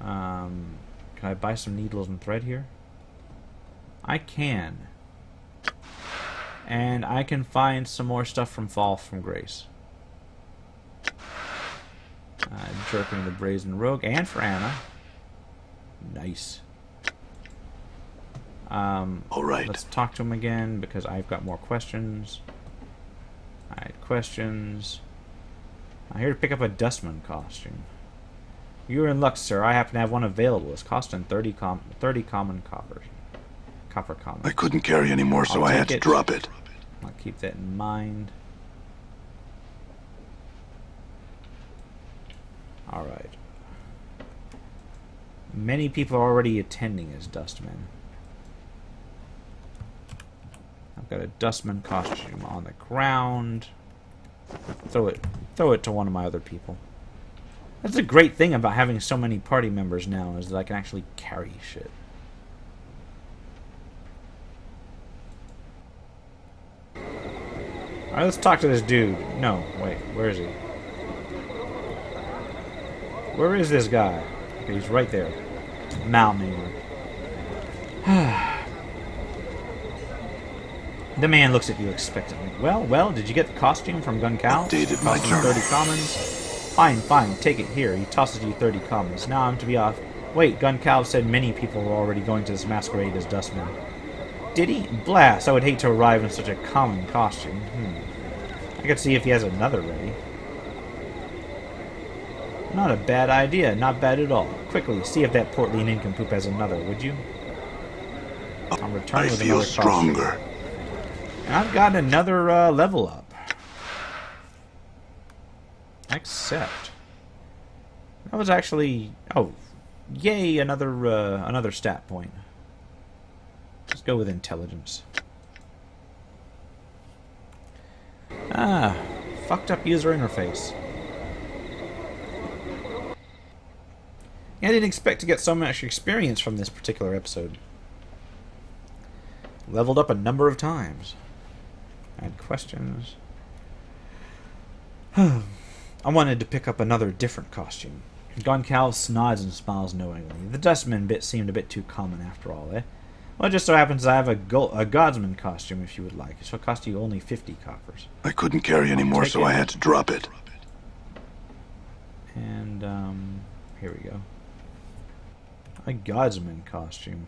Can I buy some needles and thread here? I can. And I can find some more stuff from Fall from Grace. Jerking the Brazen Rogue, and for Anna. Nice. All right. Let's talk to him again because I've got more questions. I had questions. I'm here to pick up a Dustman costume. You're in luck, sir. I happen to have one available. It's costing 30 common coppers. Copper commons. I couldn't carry any more, so I had to drop it. I'll keep that in mind. Alright. Many people are already attending as Dustmen. I've got a Dustman costume on the ground. Throw it to one of my other people. That's a great thing about having so many party members now, is that I can actually carry shit. Alright, let's talk to this dude. No, wait, where is he? Where is this guy? Okay, he's right there. Malmaker. The man looks at you expectantly. Well, did you get the costume from Gun Cal? Updated my journal. 30 commons. Fine, take it here. He tosses you 30 commons. Now I'm to be off. Wait, Gun Cal said many people were already going to this masquerade as Dustmen. Did he? Blast, I would hate to arrive in such a common costume. I could see if he has another ready. Not a bad idea, not bad at all. Quickly, see if that portly nincompoop has another, would you? I'll return with another costume. Stronger. And I've got another level up. Accept. That was actually... Oh, yay, another stat point. Let's go with intelligence. Fucked up user interface. I didn't expect to get so much experience from this particular episode. Leveled up a number of times. I had questions. I wanted to pick up another different costume. Goncal nods and smiles knowingly. The Dustman bit seemed a bit too common after all, eh? Well, it just so happens I have a Godsman costume if you would like. It shall cost you only 50 coppers. I couldn't carry any more, so I had to drop it. And, here we go. A Godsman costume.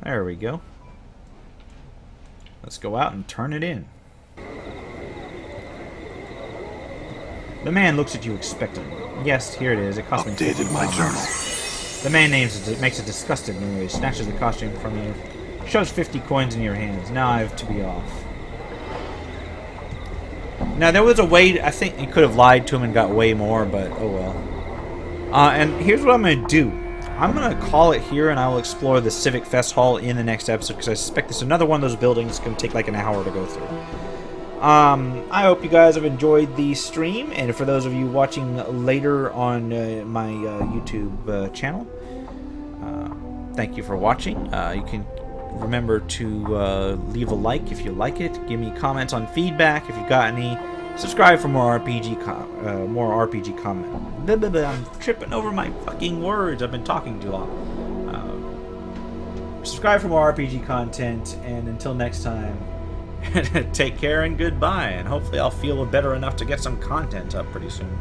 There we go. Let's go out and turn it in. The man looks at you expectantly. Yes, here it is. It cost me 50 Updated my journal. The man makes a disgusted noise, snatches the costume from you, shoves 50 coins in your hands. Now I have to be off. Now, there was a way... I think you could have lied to him and got way more, but oh well. And here's what I'm going to do. I'm going to call it here, and I will explore the Civic Fest Hall in the next episode, because I suspect this is another one of those buildings that's going to take like an hour to go through. I hope you guys have enjoyed the stream, and for those of you watching later on my YouTube channel, thank you for watching. You can remember to leave a like if you like it. Give me comments on feedback if you've got any. Subscribe for more RPG comment. Blah, blah, blah. I'm tripping over my fucking words. I've been talking too long. Subscribe for more RPG content, and until next time, take care and goodbye. And hopefully I'll feel better enough to get some content up pretty soon.